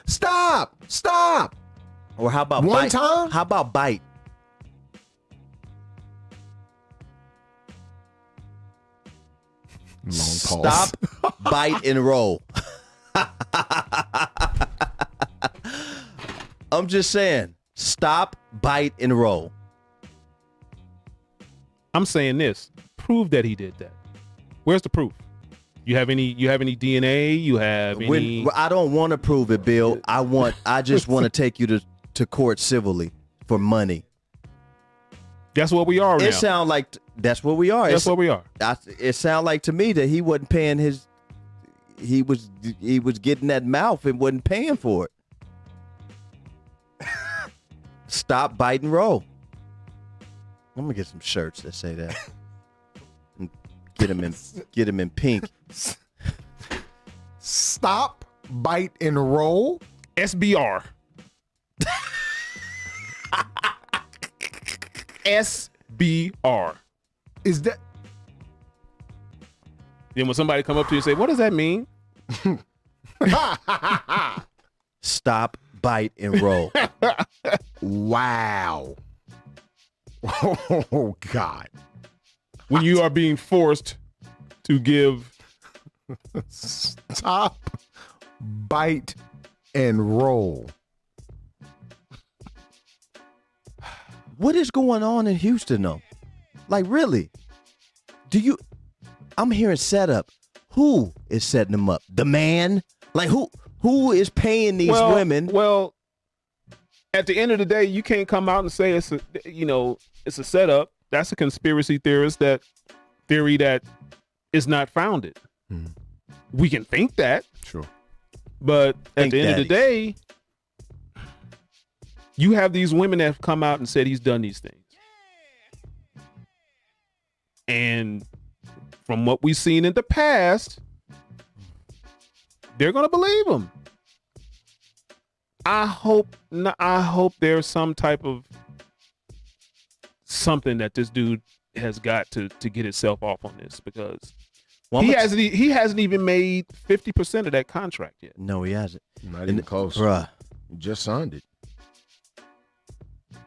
stop. Or how about one bite? time? How about bite? Long pause. Stop, bite, and roll. I'm just saying, stop, bite, and roll. I'm saying this. Prove that he did that. Where's the proof? You have any DNA? You have any? I don't want to prove it, Bill. I just want to take you to court civilly for money. That's what we are now. It sound like that's what we are. That's what we are. It sound like to me that he wasn't paying his. He was getting that mouth and wasn't paying for it. Stop, bite, and roll. I'm gonna get some shirts that say that. And get him in pink. Stop, bite, and roll. SBR. SBR. Is that? Then when somebody come up to you and say, "What does that mean?" Stop, bite, and roll. Wow. Oh God. When you are being forced to give. Stop, bite, and roll. What is going on in Houston, though? Like, really? I'm hearing setup. Who is setting them up? The man? Like, who is paying these women? Well, at the end of the day, you can't come out and say it's a setup. That's a conspiracy theory that is not founded. Hmm. We can think that. Sure. But at the end of the day, you have these women that have come out and said he's done these things. And from what we've seen in the past, they're going to believe him. I hope there's some type of something that this dude has got to get himself off on this, because he hasn't even made 50% of that contract yet. No, he hasn't. Not even close. Bruh. You just signed it.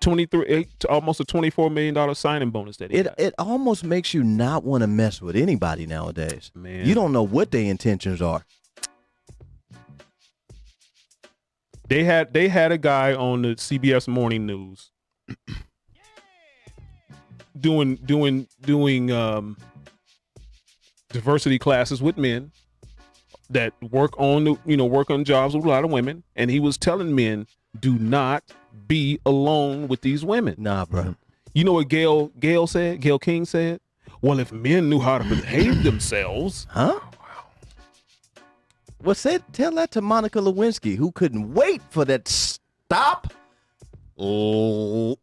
23, almost a $24 million signing bonus that he got. It almost makes you not want to mess with anybody nowadays. Man. You don't know what their intentions are. They had a guy on the CBS Morning News doing diversity classes with men that work on jobs with a lot of women, and he was telling men, do not be alone with these women. Nah, bro. You know what Gail King said? Well, if men knew how to behave themselves. Huh? Well, tell that to Monica Lewinsky, who couldn't wait for that stop. Oh.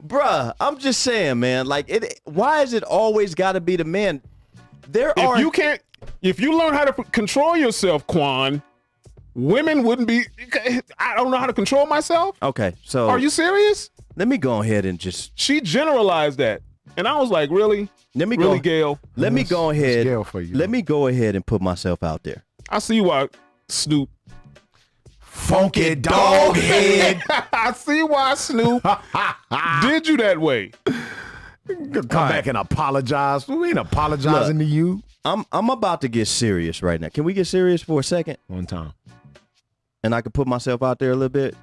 Bruh, I'm just saying, man. Like, why is it always got to be the man? If you learn how to control yourself, Quan, women wouldn't be. I don't know how to control myself. Okay, so are you serious? Let me go ahead and just. She generalized that, and I was like, really? Gail? Let me go ahead. Gail for you. Let me go ahead and put myself out there. I see why Snoop. Funky dog head. I see why Snoop did you that way. Come back and apologize. We ain't apologizing to you. I'm about to get serious right now. Can we get serious for a second? One time. And I can put myself out there a little bit?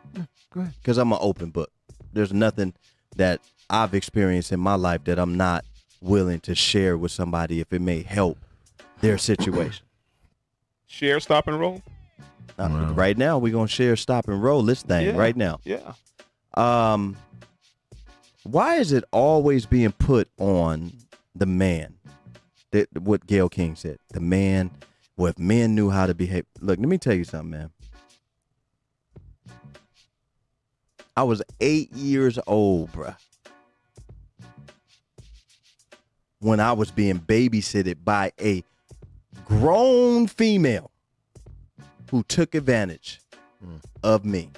Go ahead. Because I'm an open book. There's nothing that I've experienced in my life that I'm not willing to share with somebody if it may help their situation. Share, stop, and roll. Right now, we're going to share, stop, and roll this thing right now. Yeah. Why is it always being put on the man? What Gayle King said. The man, well, if men knew how to behave. Look, let me tell you something, man. I was 8 years old, bruh, when I was being babysitted by a grown female who took advantage of me.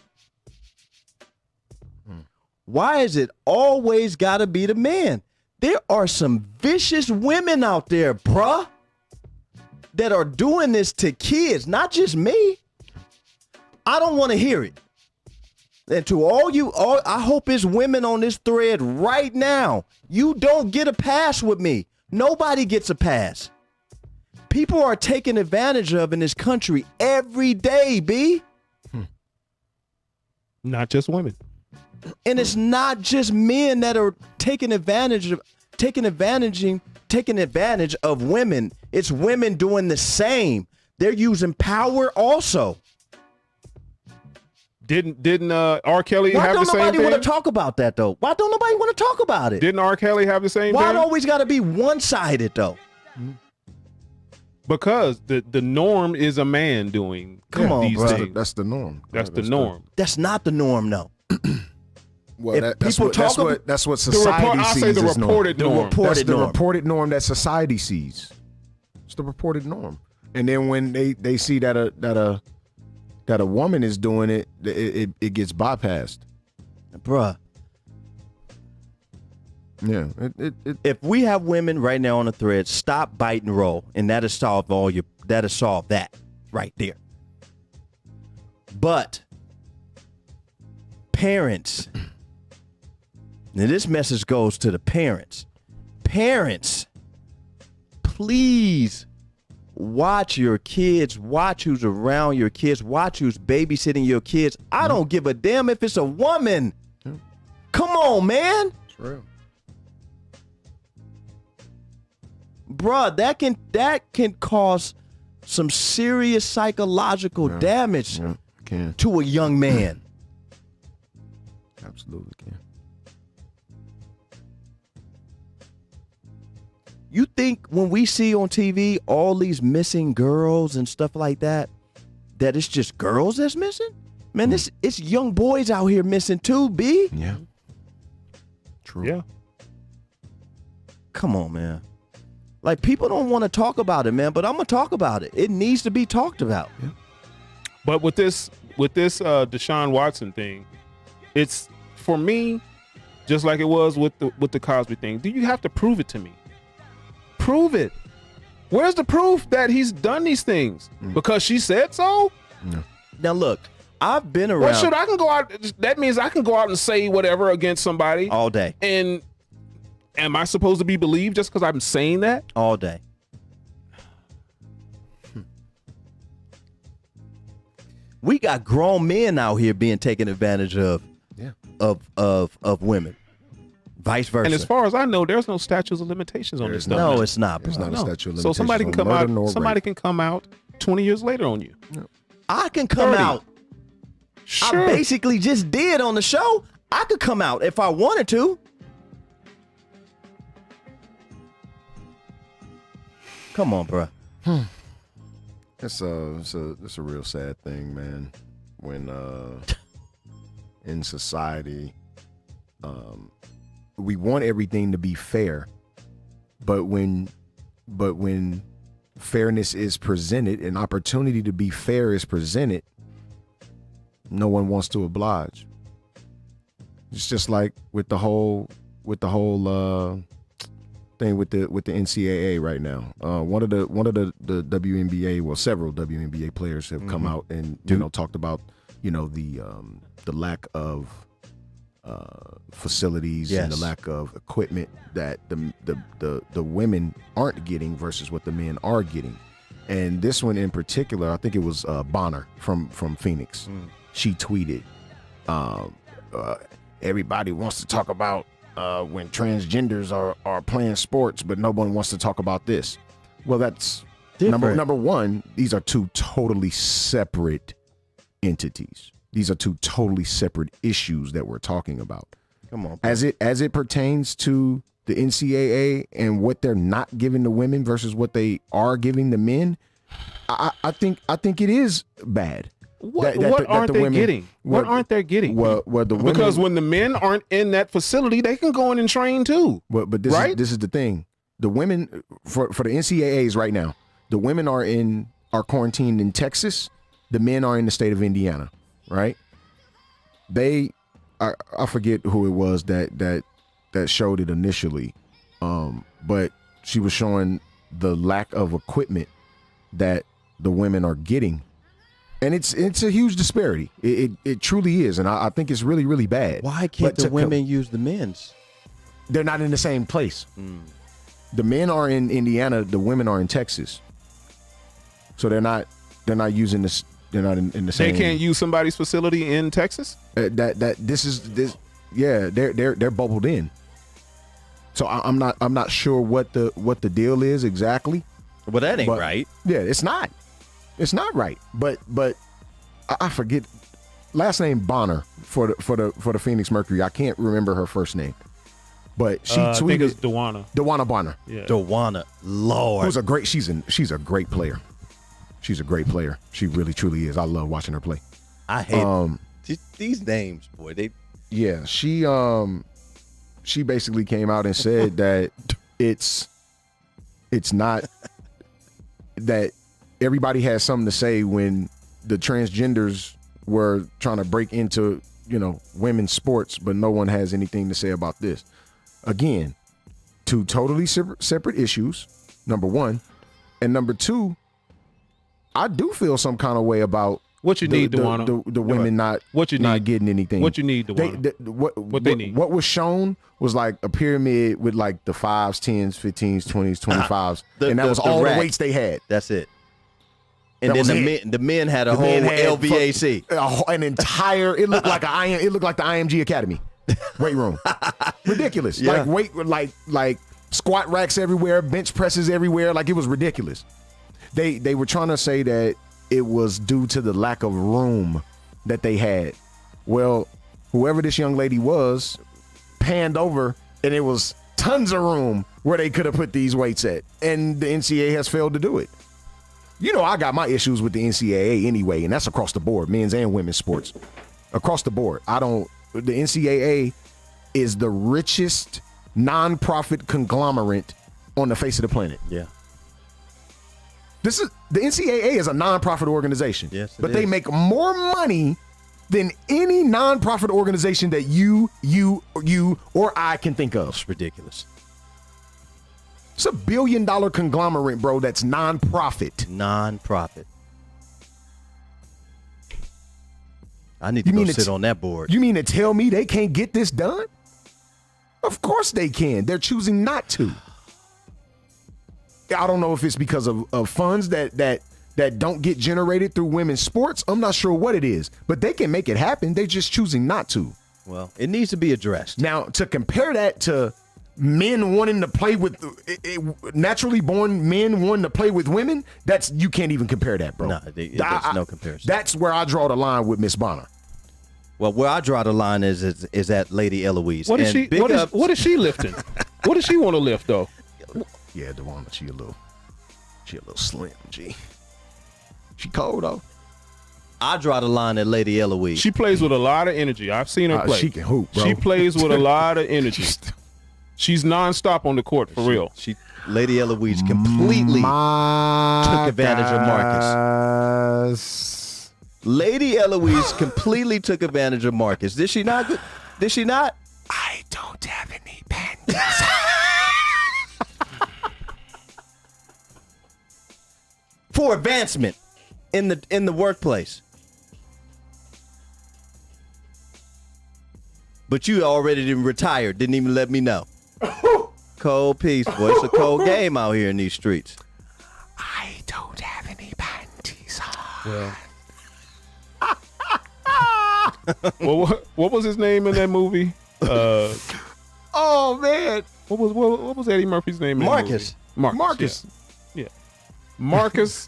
Why is it always got to be the man? There are some vicious women out there, bruh, that are doing this to kids, not just me. I don't want to hear it. And to all I hope it's women on this thread right now. You don't get a pass with me. Nobody gets a pass. People are taken advantage of in this country every day, B. Not just women. And it's not just men that are taking advantage of women. It's women doing the same. They're using power also. Didn't R. Kelly Why have the don't same nobody thing? want to talk about that though? Why don't nobody want to talk about it? Didn't R. Kelly have the same Why thing? it always got to be one-sided though? Because the norm is a man doing Come on, these bro. things. That's the norm. That's the norm. That's not the norm, though. Well, If that's people what talk that's what The society report, I sees say the as norm. reported norm. That's the reported norm that society sees. It's the reported norm. And then when they see that a woman is doing it, it gets bypassed. Bruh. Yeah. If we have women right now on the thread, stop, bite, and roll, and that'll solve that right there. But parents, now this message goes to the parents. Parents, please watch your kids, watch who's around your kids, watch who's babysitting your kids. I don't give a damn if it's a woman. Come on, man. It's real. Bruh, that can cause some serious psychological damage to a young man. Absolutely can. You think when we see on TV all these missing girls and stuff like that it's just girls that's missing? Man, it's young boys out here missing too, B. Yeah. True. Yeah. Come on, man. Like, people don't want to talk about it, man, but I'm going to talk about it. It needs to be talked about. Yeah. But with this Deshaun Watson thing, it's, for me, just like it was with the Cosby thing. Do you have to prove it to me? Prove it. Where's the proof that he's done these things? Because she said so? Yeah. Now, look, I've been around. Well, should I can go out? That means I can go out and say whatever against somebody all day. And am I supposed to be believed just because I'm saying that? All day. We got grown men out here being taken advantage of. Yeah. Of women. Vice versa. And as far as I know, there's no statutes of limitations on this stuff. No, it's not. There's Bro. not a statute of limitations. So somebody can on come murder out. nor Somebody rape. can come out 20 years later on you. I can come 30. out. Sure. I basically just did on the show. I could come out if I wanted to. Come on, bro. It's a real sad thing, man. When in society, we want everything to be fair, but when fairness is presented, an opportunity to be fair is presented, no one wants to oblige. It's just like with the whole thing with the NCAA right now. One of the WNBA, well, several WNBA players have come out and talked about the lack of facilities and the lack of equipment that the women aren't getting versus what the men are getting. And this one in particular, I think it was Bonner from Phoenix. She tweeted, everybody wants to talk about when transgenders are playing sports, but no one wants to talk about this. Well, that's number one. These are two totally separate entities. These are two totally separate issues that we're talking about. Come on, as it pertains to the NCAA and what they're not giving the women versus what they are giving the men. I think it is bad. What aren't they getting? What aren't they getting? Well, the women, because when the men aren't in that facility, they can go in and train too. But this is the thing. The women for the NCAAs right now, the women are quarantined in Texas. The men are in the state of Indiana, right? I forget who it was that showed it initially, but she was showing the lack of equipment that the women are getting. And it's a huge disparity. It truly is, and I think it's really, really bad. Why can't the women use the men's? They're not in the same place. The men are in Indiana. The women are in Texas. So they're not using this. They're not in the same. They can't use somebody's facility in Texas. Yeah, they're bubbled in. So I'm not sure what the deal is exactly. Well, that ain't right. Yeah, it's not. It's not right. But I forget last name Bonner for the Phoenix Mercury. I can't remember her first name. But she tweeted. I think it's DeWanna Bonner. Yeah. DeWanna, Lord. She's a great player. She's a great player. She really truly is. I love watching her play. I hate these names, boy. Yeah, she basically came out and said that it's not that everybody has something to say when the transgenders were trying to break into, women's sports, but no one has anything to say about this. Again, two totally separate issues, number one. And number two, I do feel some kind of way about what you need, DeWanna. The women not getting anything. What you need, DeWanna. What they need. What was shown was like a pyramid with like the 5s, 10s, 15s, 20s, 25s. And that was all the weights they had. That's it. And then the men had a whole LVAC. An entire, it looked like the IMG Academy weight room. Ridiculous. Yeah. Like squat racks everywhere, bench presses everywhere. Like it was ridiculous. They were trying to say that it was due to the lack of room that they had. Well, whoever this young lady was panned over and it was tons of room where they could have put these weights at. And the NCAA has failed to do it. I got my issues with the NCAA anyway, and that's across the board, men's and women's sports. Across the board. The NCAA is the richest nonprofit conglomerate on the face of the planet. Yeah. The NCAA is a nonprofit organization. Yes, but they make more money than any nonprofit organization that you or I can think of. It's ridiculous. It's $1 billion conglomerate, bro, that's nonprofit. I need to go sit on that board. You mean to tell me they can't get this done? Of course they can. They're choosing not to. I don't know if it's because of funds that don't get generated through women's sports. I'm not sure what it is, but they can make it happen. They're just choosing not to. Well, it needs to be addressed. Now, to compare that to men wanting to play with naturally born men wanting to play with women, you can't even compare that, bro. No, there's no comparison. That's where I draw the line with Miss Bonner. Well, where I draw the line is at Lady Eloise. What is she lifting? What does she want to lift though? Yeah, DeWanna, she a little slim, G. She cold though. I draw the line at Lady Eloise. She plays with a lot of energy. I've seen her play. She can hoop, bro. She plays with a lot of energy. She's nonstop on the court for real. Lady Eloise completely took advantage of Marcus. Lady Eloise completely took advantage of Marcus. Did she not? I don't have any pens. For advancement in the workplace. But you already didn't retire. Didn't even let me know. Cold piece, boy. It's a cold game out here in these streets. I don't have any panties on. Well, what was his name in that movie? Oh man, what was Eddie Murphy's name? Marcus. In that movie? Marcus. Yeah. Marcus,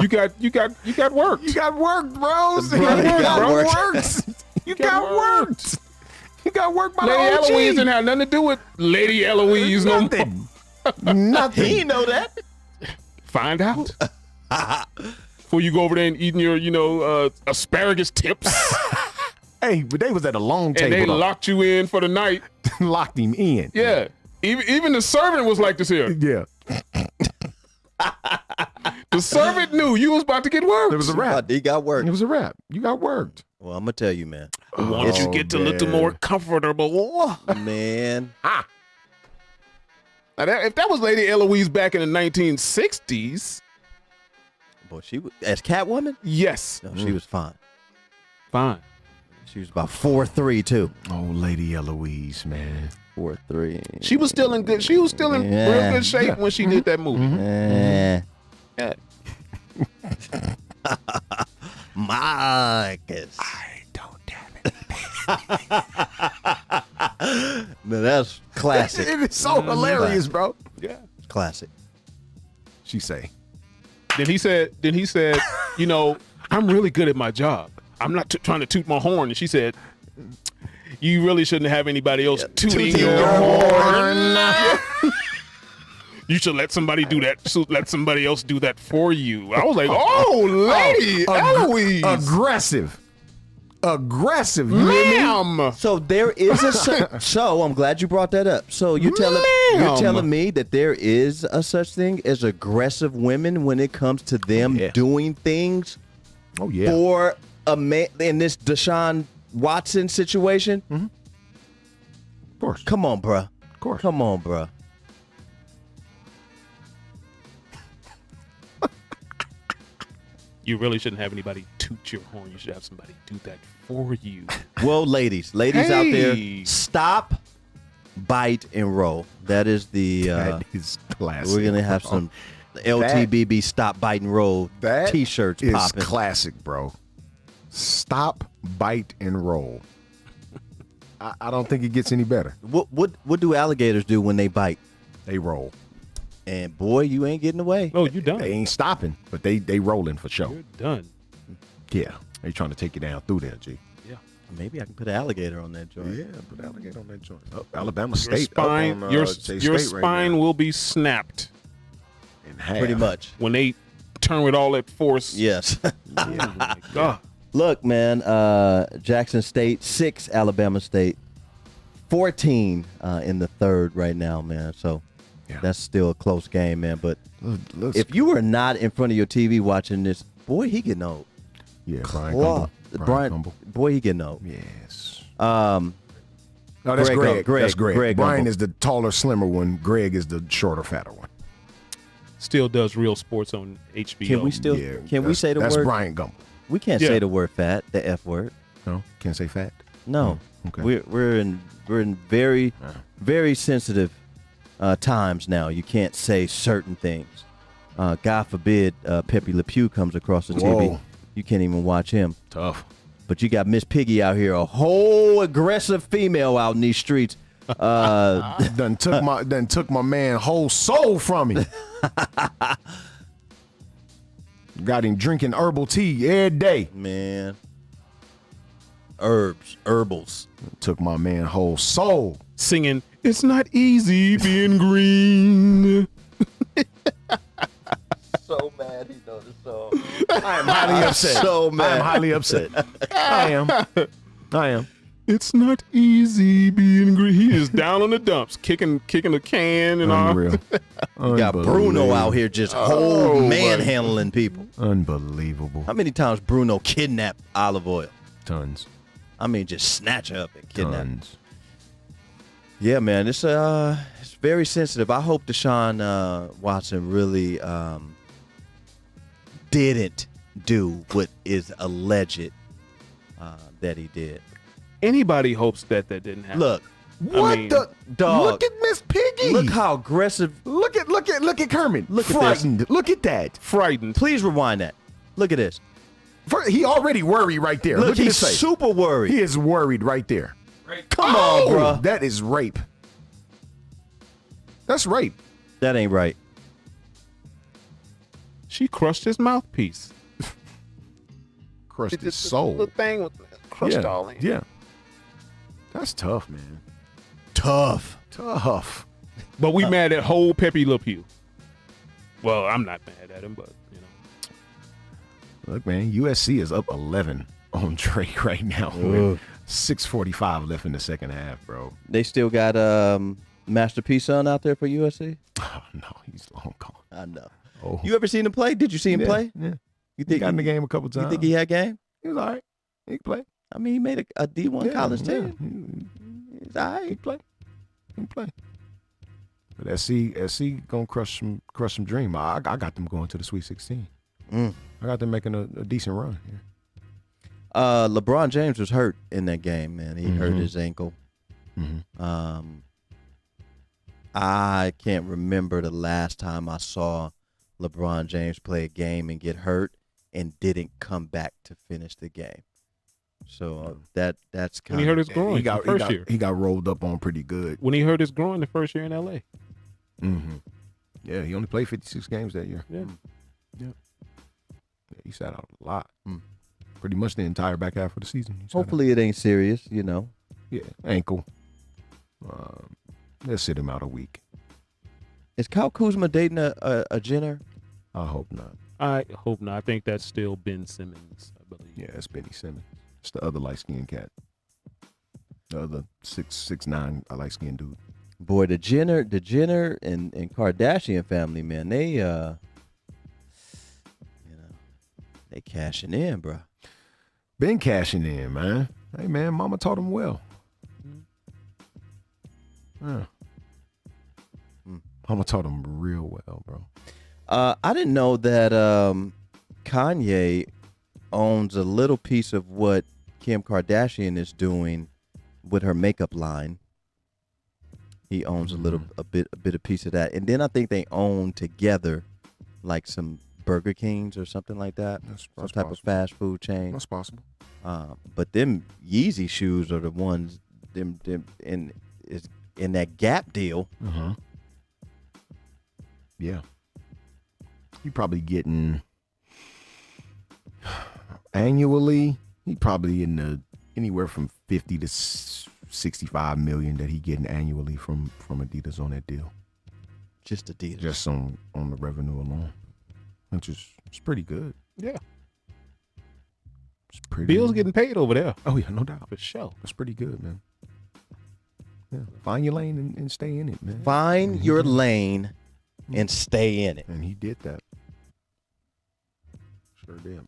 you got worked. you got worked, bro. You got worked. You got worked. You got worked by Lady the OG. Eloise didn't have nothing to do with Lady Eloise no more. Nothing. He know that. Find out. Before you go over there and eating your, asparagus tips. Hey, but they was at a long table. And they though. locked you in for the night. Locked him in. Yeah. Even the servant was like this here. Yeah. The servant knew you was about to get worked. It was a wrap. He got worked. It was a wrap. You got worked. Well, I'm gonna tell you, man. Once you get a little more comfortable. Man. Now if that was Lady Eloise back in the 1960s. Boy, she was as Catwoman? Yes. No, she was fine. Fine. She was about 4'3" too. Oh, Lady Eloise, man. 4'3". She was still in good. She was still in real good shape when she did that movie. Yeah. Marcus. I don't have it. Man, that's classic. It is so hilarious, bro. Yeah. Classic. She say. Then he said, I'm really good at my job. I'm not trying to toot my horn. And she said, you really shouldn't have anybody else tooting your horn. You should let somebody do that. So let somebody else do that for you. I was like, Lady Eloise. Aggressive. You hear me? Ma'am. So there is so I'm glad you brought that up. So you're telling me that there is a such thing as aggressive women when it comes to them doing things for a man in this Deshaun Watson situation? Mm-hmm. Of course. Come on, bruh. Of course. Come on, bruh. You really shouldn't have anybody toot your horn. You should have somebody do that for you. Well, ladies out there, stop, bite, and roll. That is the. That is classic. We're gonna have some LTBB stop, bite, and roll T-shirts is popping. Classic, bro. Stop, bite, and roll. I don't think it gets any better. What do alligators do when they bite? They roll. And boy, you ain't getting away. Oh, you done. They ain't stopping, but they rolling for sure. You're done. Yeah, they trying to take you down through there, G. Yeah. Maybe I can put an alligator on that joint. Yeah, put alligator on that joint. Oh, Alabama Your State. spine, up on, your State spine right will be snapped in half. Pretty much. when they turn with all that force. Yes. Oh my God. Look, man, Jackson State, 6 Alabama State, 14 in the third right now, man. So that's still a close game, man. But if you were not in front of your TV watching this, boy, he getting old. Yeah, Brian Gumble. Boy, he getting old. Yes. No, that's Greg. That's Greg. Greg Brian Gumble. is the taller, slimmer one. Greg is the shorter, fatter one. Still does real sports on HBO. Can we still? Yeah, Can we say the that's word? That's Brian Gumble. We can't say the word fat, the F word. No, can't say fat. No. Okay. We're in very very sensitive times now. You can't say certain things. God forbid Pepe Le Pew comes across the TV. You can't even watch him. Tough. But you got Miss Piggy out here, a whole aggressive female out in these streets. Done took my man whole soul from me. Got him drinking herbal tea every day. Man. Herbals. Took my man whole soul. Singing, it's not easy being green. So mad he knows the song. I am highly upset. So mad. I am highly upset. I am. It's not easy being green. He is down on the dumps, kicking the can and Unreal. You got Bruno out here just manhandling people. Unbelievable. How many times Bruno kidnapped Olive Oil? Tons. I mean, just snatch her up and kidnap her. Tons. Yeah, man, it's very sensitive. I hope Deshaun Watson really didn't do what is alleged that he did. Anybody hopes that didn't happen. Look, What mean, the dog. Look at Miss Piggy. look how aggressive. Look at Kermit. Look at frightened. Look at that. Frightened. Please rewind that. Look at this. He already worried right there. Look, Look at he's his face. super worried. He is worried right there. Come on, bro. That is rape. That's rape. That ain't right. She crushed his mouthpiece. Crushed his soul. The thing was crushed all in. Yeah. That's tough, man. Tough. But we mad at whole Pepe Le Pew. Well, I'm not mad at him, but you know. Look, man, USC is up 11 on Drake right now. With 6:45 left in the second half, bro. They still got Masterpiece Son out there for USC? Oh, no, he's long gone. I know. Oh. You ever seen him play? Did you see him play? Yeah. You He think got in the game a couple times. You think he had game? He was all right. He could play. I mean, he made a D1 college team. He's all He right. can play. But SC gonna crush some dream. I got them going to the Sweet 16. I got them making a decent run here. LeBron James was hurt in that game, man. He hurt his ankle. I can't remember the last time I saw LeBron James play a game and get hurt and didn't come back to finish the game. So that's kind When he hurt his groin He first year. He got rolled up on pretty good. When he hurt his groin the first year in LA. Yeah, he only played 56 games that year. Yeah. Yeah, he sat out a lot. Pretty much the entire back half of the season. He sat Hopefully it ain't serious, you know. out. Yeah, ankle. They'll sit him out a week. Is Kyle Kuzma dating a Jenner? I hope not. I hope not. I think that's still Ben Simmons, I believe. Yeah, it's Benny Simmons. It's the other light-skinned cat. The other 6'9" light-skinned dude. Boy, the Jenner and Kardashian family, man, they they cashing in, bro. Been cashing in, man. Hey, man, mama taught him well. Yeah. Mama taught him real well, bro. I didn't know that Kanye owns a little piece of what Kim Kardashian is doing with her makeup line. He owns a bit of piece of that, and then I think they own together, like some Burger Kings or something like that. That's some type of fast food chain. That's possible. But them Yeezy shoes are the ones them in that Gap deal. Yeah. You probably getting annually. He probably in the anywhere from 50 to 65 million that he getting annually from Adidas on that deal. Just Adidas. Just on the revenue alone, which is it's pretty good. Yeah. It's pretty. Bill's getting paid over there. Oh yeah, no doubt. For sure. That's pretty good, man. Yeah, find your lane and stay in it, man. Find your lane and stay in it. And he did that. Sure did.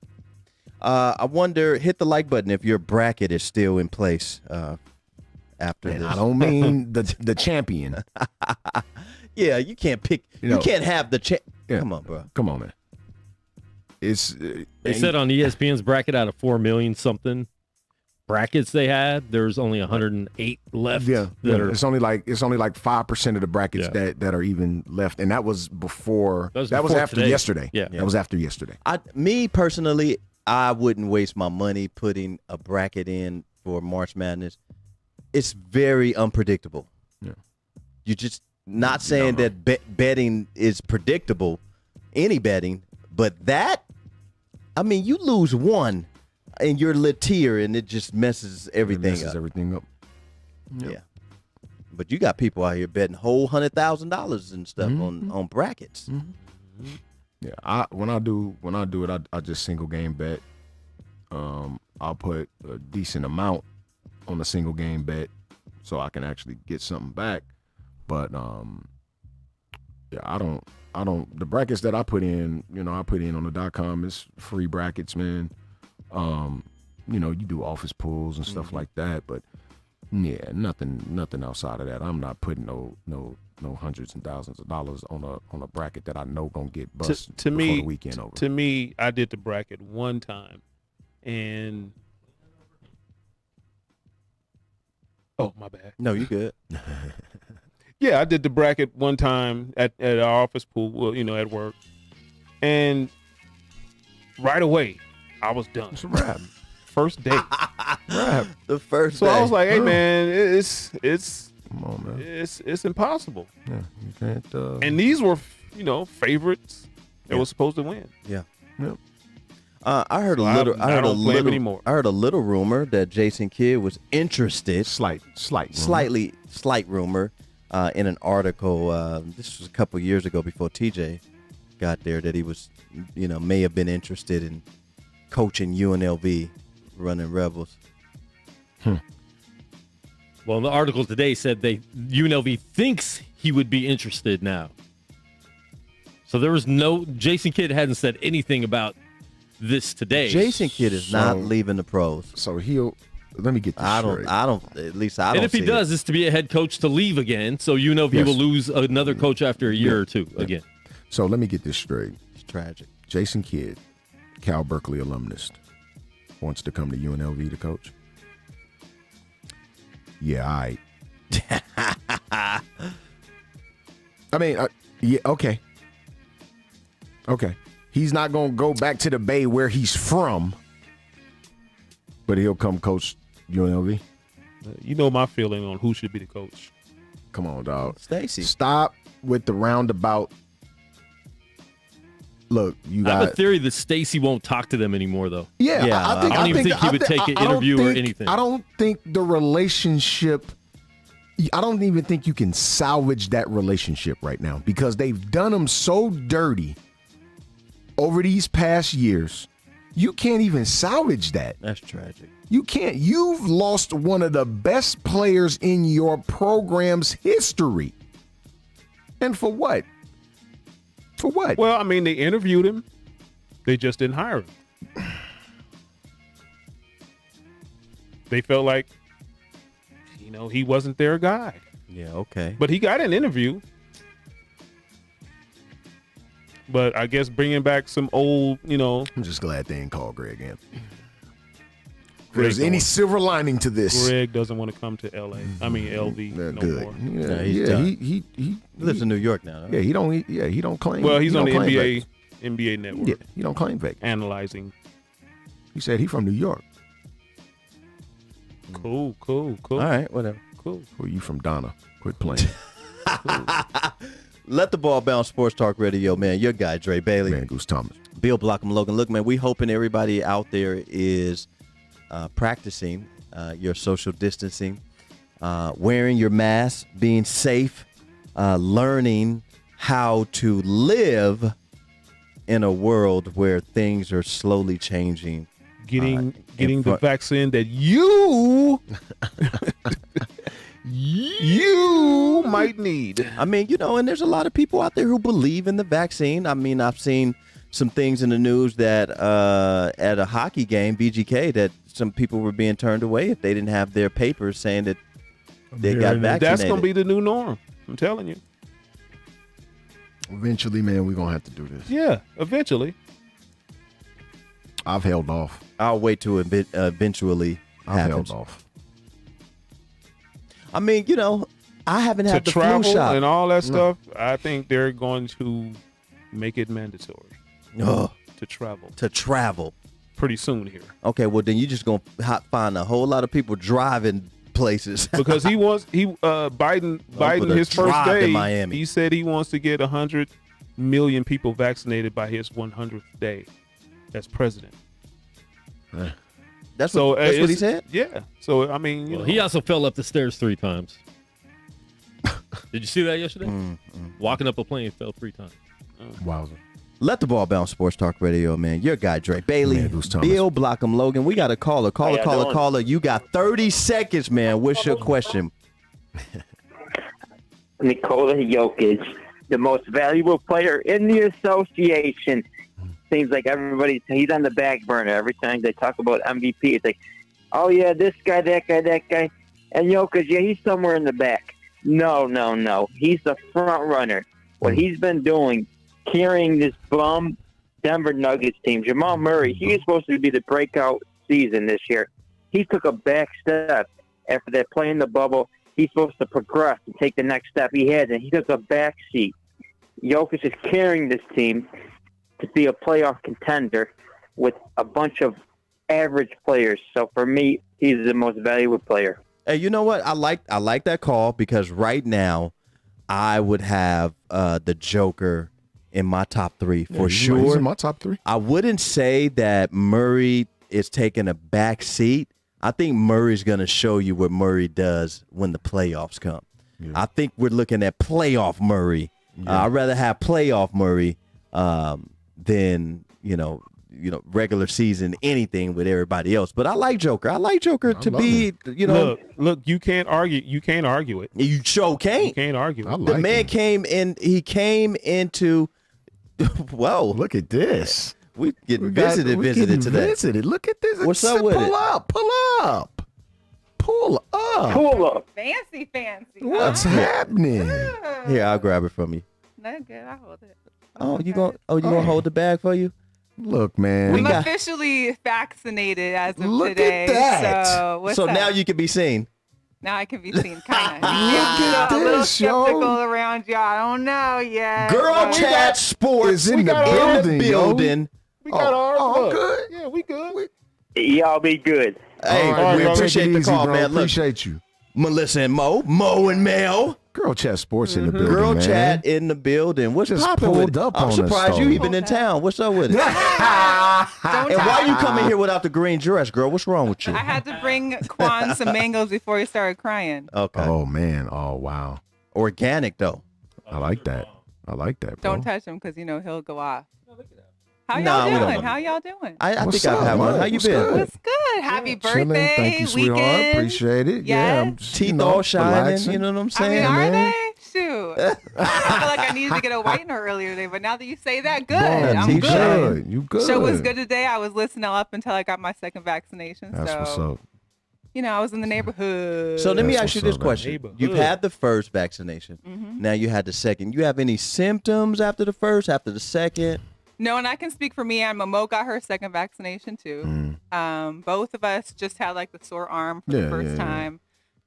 I wonder, hit the like button if your bracket is still in place after And this. I don't mean the champion. Yeah, you can't pick. You can't have the Come on, bro. Come on, man. It's They said on ESPN's bracket out of 4 million something brackets they had, there's only 108 left. Yeah, it's only like 5% of the brackets Yeah. that are even left, and that was before. That was before after today. yesterday. Yeah. That was after yesterday. Me personally, I wouldn't waste my money putting a bracket in for March Madness. It's very unpredictable. Yeah. You're just not saying that betting is predictable, any betting, but that, I mean, you lose one in your lit tier and it just messes everything up. Everything up. Yeah. But you got people out here betting whole $100,000 and stuff on brackets. Yeah, when I do it, I just single game bet. I'll put a decent amount on a single game bet so I can actually get something back. But yeah, I don't the brackets that I put in, I put in on the .com is free brackets, man. You do office pools and stuff like that, but yeah, nothing outside of that. I'm not putting no hundreds and thousands of dollars on a bracket that I know gonna get bust to before me, the weekend over. To me, I did the bracket one time, and Oh, my bad. No, you good. Yeah, I did the bracket one time at our office pool, well, at work. And right away, I was done. It's a wrap. First day. Wrap. The first So day. I was like, hey, man, it's Come on, man. it's impossible. Yeah, you can't. And these were, favorites that were supposed to win. yeah. Yep. I heard a I little. I heard a don't play him little. anymore. I heard a little rumor that Jason Kidd was interested. Slight. Slight rumor in an article. This was a couple years ago before TJ got there, that he was, may have been interested in coaching UNLV, running Rebels. Well, the article today said UNLV thinks he would be interested now. So there was Jason Kidd hadn't said anything about this today. Jason Kidd is not leaving the pros. So let me get this straight. At least I don't. And if he see does, it's to be a head coach to leave again. So UNLV Yes. will lose another coach after a year or two again. So let me get this straight. It's tragic. Jason Kidd, Cal Berkeley alumnus, wants to come to UNLV to coach. Yeah, all right. I mean, yeah, okay. Okay. He's not going to go back to the Bay where he's from, but he'll come coach UNLV. You know my feeling on who should be the coach. Come on, dog. Stacy. Stop with the roundabout. Look, you I have a got. theory that Stacy won't talk to them anymore, though. Yeah, Yeah, I I don't even think he would take an interview or anything. I don't think the relationship. I don't even think you can salvage that relationship right now because they've done him so dirty over these past years. You can't even salvage that. That's tragic. You can't. You've lost one of the best players in your program's history. And for what? For what? Well, I mean, they interviewed him. They just didn't hire him. They felt like, he wasn't their guy. Yeah. Okay. But he got an interview. But I guess bringing back some old, I'm just glad they didn't call Greg in. If Greg there's any don't- silver lining to this. Greg doesn't want to come to LA. I mean, LV Yeah, no good. more. Yeah, No, he's yeah, done. he He lives in New York now. yeah, he don't claim. Well, he's he on the don't claim NBA Vegas. network Yeah, he don't claim Vegas. analyzing. He said he from New York. Cool. All right. Whatever. Cool. Who you from Donna? Quit playing. Let the ball bounce. Sports Talk Radio, man. Your guy, Dre Bailey. Man, Goose Thomas. Bill Blockham Logan. Look, man, we hoping everybody out there is practicing your social distancing, wearing your mask, being safe, learning how to live in a world where things are slowly changing. Getting the vaccine that you might need. I mean, and there's a lot of people out there who believe in the vaccine. I mean, I've seen some things in the news that at a hockey game, VGK, that some people were being turned away if they didn't have their papers saying that they got vaccinated. That's going to be the new norm. I'm telling you. Eventually, man, we're gonna have to do this. Yeah, eventually. I've held off. I'll wait till it eventually I've happens. held off. I mean, I haven't had To the flu travel shot. and all that stuff, I think they're going to make it mandatory to travel To travel. pretty soon here. Okay, well then you just gonna find a whole lot of people driving places. Because Biden his first drive to day, Miami. he said he wants to get 100 million people vaccinated by his 100th day as president. That's what he said. Yeah. So I mean, Well, he also fell up the stairs 3 times. Did you see that yesterday? Walking up a plane, fell 3 times. Wowzer. Let the ball bounce. Sports Talk Radio, man. Your guy, Dre Bailey, Man, Goose Thomas. Bill Blockham Logan. We got a caller. Caller. You got 30 seconds, man. What's your question? Nikola Jokic, the most valuable player in the association. Seems like he's on the back burner. Every time they talk about MVP, it's like, oh, yeah, this guy, that guy. And Jokic, yeah, he's somewhere in the back. No. He's the front runner. What he's been doing, carrying this bum Denver Nuggets team. Jamal Murray, he is supposed to be the breakout season this year. He took a back step. after they're playing the bubble, he's supposed to progress and take the next step. He has, and he took a backseat. Jokic is carrying this team to be a playoff contender with a bunch of average players. So for me, he's the most valuable player. Hey, you know what? I like that call because right now I would have the Joker in my top 3 for sure. He's in my top 3. I wouldn't say that Murray is taking a back seat. I think Murray's going to show you what Murray does when the playoffs come. Yeah. I think we're looking at playoff Murray. Yeah. I'd rather have playoff Murray than regular season anything with everybody else. But I like Joker. I like Joker to be him. Look, you can't argue. You can't argue it. You sure can't. You can't argue. The man came in. He came into. Whoa! Look at this. We getting visited today. Visited. Look at this. What's up with it? Pull up. Pull up. Fancy. What's happening? Here, I'll grab it from you. No good. I'll hold it. Oh, you gonna hold the bag for you? Look, man. I'm officially vaccinated as of Look today. at that. So now you can be seen. Now I can be seen, kind of. Look at a little this, yo. skeptical around y'all. I don't know yet. Girl Chat Sports is in the building. We got ours. Oh, good. Yeah, we good. Y'all be good. Hey, right, we bro. appreciate Take it the easy, call, bro. man. Look, Appreciate you. Melissa and Mo and Mel. Girl Chat Sports in the building, Girl man. Chat in the building. What's Just popping pulled with it? up I'm on us, surprised you though. even in town. What's up with it? Don't And why you tell coming here without the green dress, girl? What's wrong with you? I had to bring Quan some mangoes before he started crying. Okay. Oh, man. Oh, wow. Organic though. I like that. Bro. Don't touch him because he'll go off. How Nah, we y'all don't doing? want How y'all doing? I What's think I've up, had one. man? How you What's been? good? What's good? Happy Chilling. birthday Thank you, sweetheart. weekend. Appreciate it. Yes. Yeah. I'm just, Teeth all shining. relaxing. You know what I'm I saying? mean, are man. they? Shoot. I feel like I needed to get a whitener earlier today, but now that you say that, good. Man, I'm you good. You good. Show was good today. I was listening up until I got my second vaccination. That's so, what's up. I was in the neighborhood. So let me That's ask you what's this up, question. neighborhood. You've had the first vaccination. Mm-hmm. Now you had the second. You have any symptoms after the first, after the second? No, and I can speak for me. And Momo got her second vaccination too. Both of us just had like the sore arm for the first time.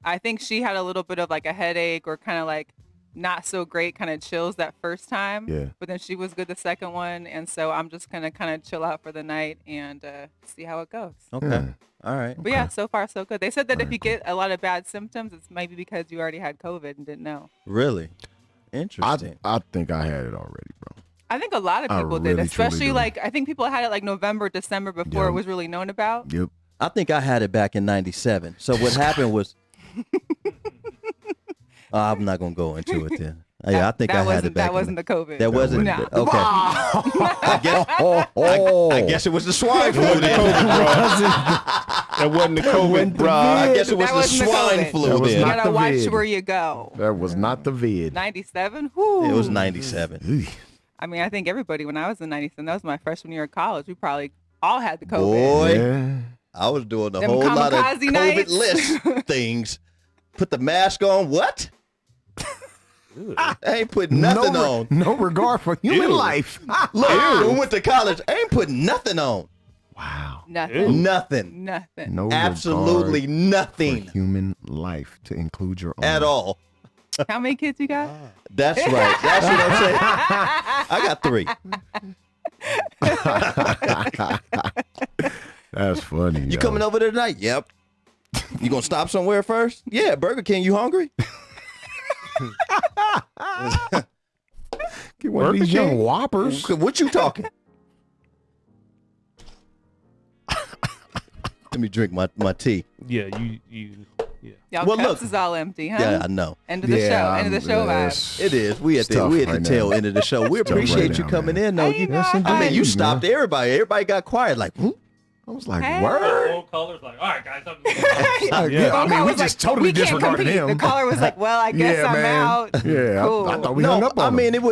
I think she had a little bit of like a headache or kind of like not so great kind of chills that first time. Yeah. But then she was good the second one. And so I'm just going to kind of chill out for the night and see how it goes. Okay. Yeah. All right. But yeah, so far so good. They said that if you get a lot of bad symptoms, it's maybe because you already had COVID and didn't know. Really? Interesting. I think I had it already, bro. I think a lot of I people really, did, especially truly do. like I think people had it like November, December before Yep. it was really known about. Yep. I think I had it back in '97. So what happened was, I'm not gonna go into it then. Yeah, I think I had it back. That wasn't the COVID. That wasn't. No. Okay. I guess it was the swine flu. That wasn't the COVID, bro. I guess it was That the wasn't the swine COVID. flu That was You then. not gotta the watch vid. where you go. That was not the vid. 97? Whoo. It was '97. I mean, I think everybody when I was in 97, that was my freshman year of college. We probably all had the COVID. Boy, Yeah. I was doing a Them whole lot of kamikaze COVID nights. list things. Put the mask on. What? I ain't putting nothing on. No regard for human Ew. life. Look, I went to college. I ain't putting nothing on. Wow. Nothing. Nothing. Nothing. No Absolutely regard nothing for human life to include your own. at all. How many kids you got? That's right. That's what I'm saying. I got 3. That's funny. You coming over there tonight? Yep. You gonna stop somewhere first? Yeah, Burger King. You hungry? Get one of these Burger young King? whoppers. What you talking? Let me drink my tea. Yeah, yeah. Y'all Well, cups look. is all empty, huh? Yeah, I know. End of the show. End of the show vibes. It is. We at It's tough the right tail now. end of the show. We tough appreciate right you now, coming man. in. though. Hey, You, guys. I mean, you indeed, stopped man. everybody. Everybody got quiet. Like, whoop. I was like, Hey. word? Old colors like, all right, guys. Like, Yeah. I mean, we just totally we can't disregarded compete. him. The caller was like, well, I guess Yeah, I'm man. out. Yeah, Cool. I thought we hung No, up on I him. mean it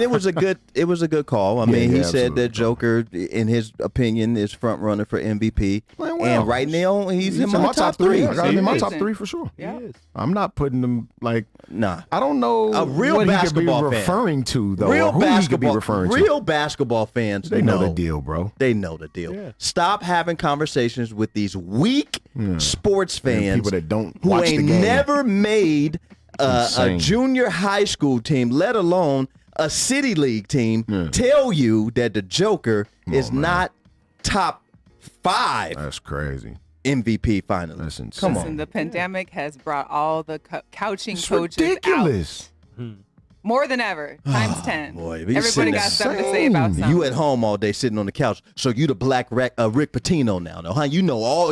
was a good call. I mean, yeah, he said absolutely. that Joker, in his opinion, is front runner for MVP. Playing well. And right now, he's in my top 3. I got him in my Amazing. top 3 for sure. Yeah. I'm not putting him like. Nah. I don't know A real what basketball he could be fan. referring to though. Real or who he could be basketball, referring to. real basketball fans They know the deal, bro. They know the deal. Yeah. Stop having having conversations with these weak sports fans, people that don't who watch the ain't game. never made a Insane. junior high school team, let alone a city league team, tell you that the Joker is not top 5 That's crazy. MVP finalist. That's insane. Come Listen, on. the pandemic has brought all the couching It's coaches ridiculous. out more than ever, times 10. Boy, we Everybody sitting got there something to say about something. You at home all day sitting on the couch, so you the black Rick Pitino now, though, huh? You know all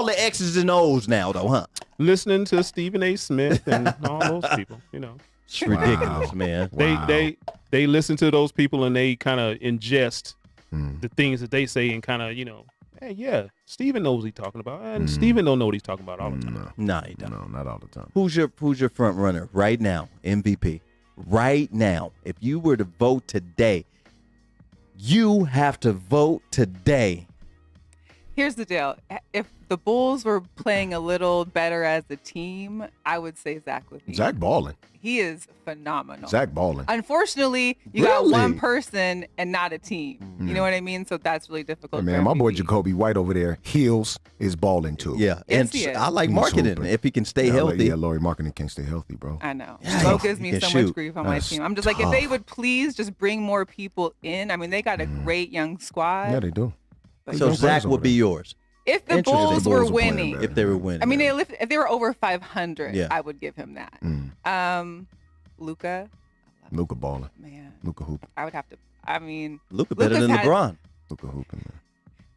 the X's and O's now, though, huh? Listening to Stephen A. Smith and all those people, It's ridiculous, man. They listen to those people and they kind of ingest the things that they say and kind of, hey, yeah, Stephen knows what he's talking about, and Stephen don't know what he's talking about all the time. No, he don't. No, not all the time. Who's your front runner right now, MVP? Right now, if you were to vote today, you have to vote today. Here's the deal. If the Bulls were playing a little better as a team, I would say Zach LaVine. Zach balling. He is phenomenal. Zach balling. Unfortunately, you got Really? one person and not a team. You know what I mean? So that's really difficult. Hey, for man, my boy MVP. Jacoby White over there, heels is balling too. Yeah, Yes, and he is. I like He's marketing hooping. if he can stay Yeah, healthy. Yeah, Laurie marketing can't stay healthy, bro. I know. Yeah, Bo he gives me can so shoot. much grief on my That's team. I'm just like, if tough. they would please just bring more people in. I mean, they got a great young squad. Yeah, they do. but So Young Zach players would over be there. yours if the Interesting. Bulls were Bulls are playing winning, better. if they were winning. I mean, yeah. if they were over 500, Yeah. I would give him that. Luka, Luka balling. man, Luka hooping. I would have to. I mean, Luka better Luka's than had- LeBron. Luka hooping, man.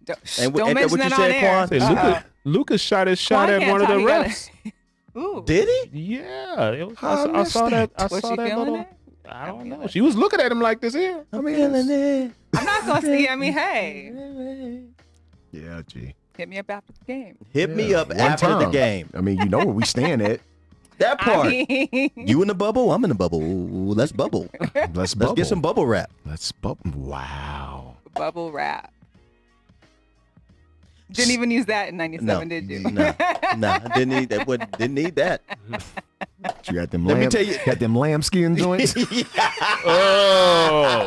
don't, And don't ain't that mention what you that said, on air. Quan? Hey, Lucas shot his shot Quan at can't one of the talk, he gotta- refs. Ooh, Did he? Yeah, it was, How I I missed saw that. I was saw she that feeling little. it? I don't know. She was looking at him like this here. I mean, I'm not gonna see. I mean, hey, yeah, G. hit me up after the game. Hit me up One after the time. game. I mean, you know where we stand at. That part. I mean, You in the bubble? I'm in the bubble. Ooh, let's bubble. Let's Let's get some bubble wrap. Let's bubble. Wow. bubble wrap. Didn't even use that in '97, did you? No, I didn't need that. Didn't need that. You got them Let me lamb, tell you- got them lambskin joints. Oh,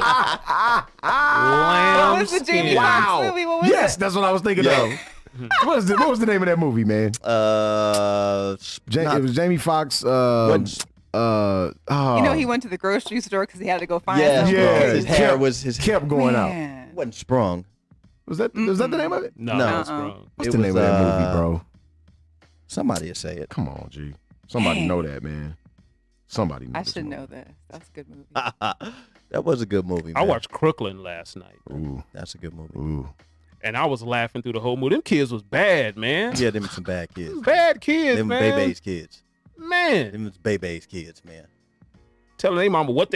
What was the Jamie Foxx movie? What was Yes, it? that's what I was thinking Yeah. of. What was the name of that movie, man? Not- It was Jamie Foxx. Wasn't- Oh, You know, he went to the grocery store because he had to go find yeah, something. Yeah, his hair was his kept going out. Man. wasn't sprung. Was that the name of it? no, No. it's wrong. What's It the name was, of that movie, bro? Somebody will say it. Come on, G. Somebody Dang. know that, man. Somebody know I this should movie. know this. That's a good movie. That was a good movie. I Man. watched Crooklyn last night, Ooh, That's a good movie. ooh. and I was laughing through the whole movie. Them kids was bad, man. Yeah, them some bad kids. Bad kids, Them man. Bebe's kids. Man, Them was Bebe's kids, man. telling their mama what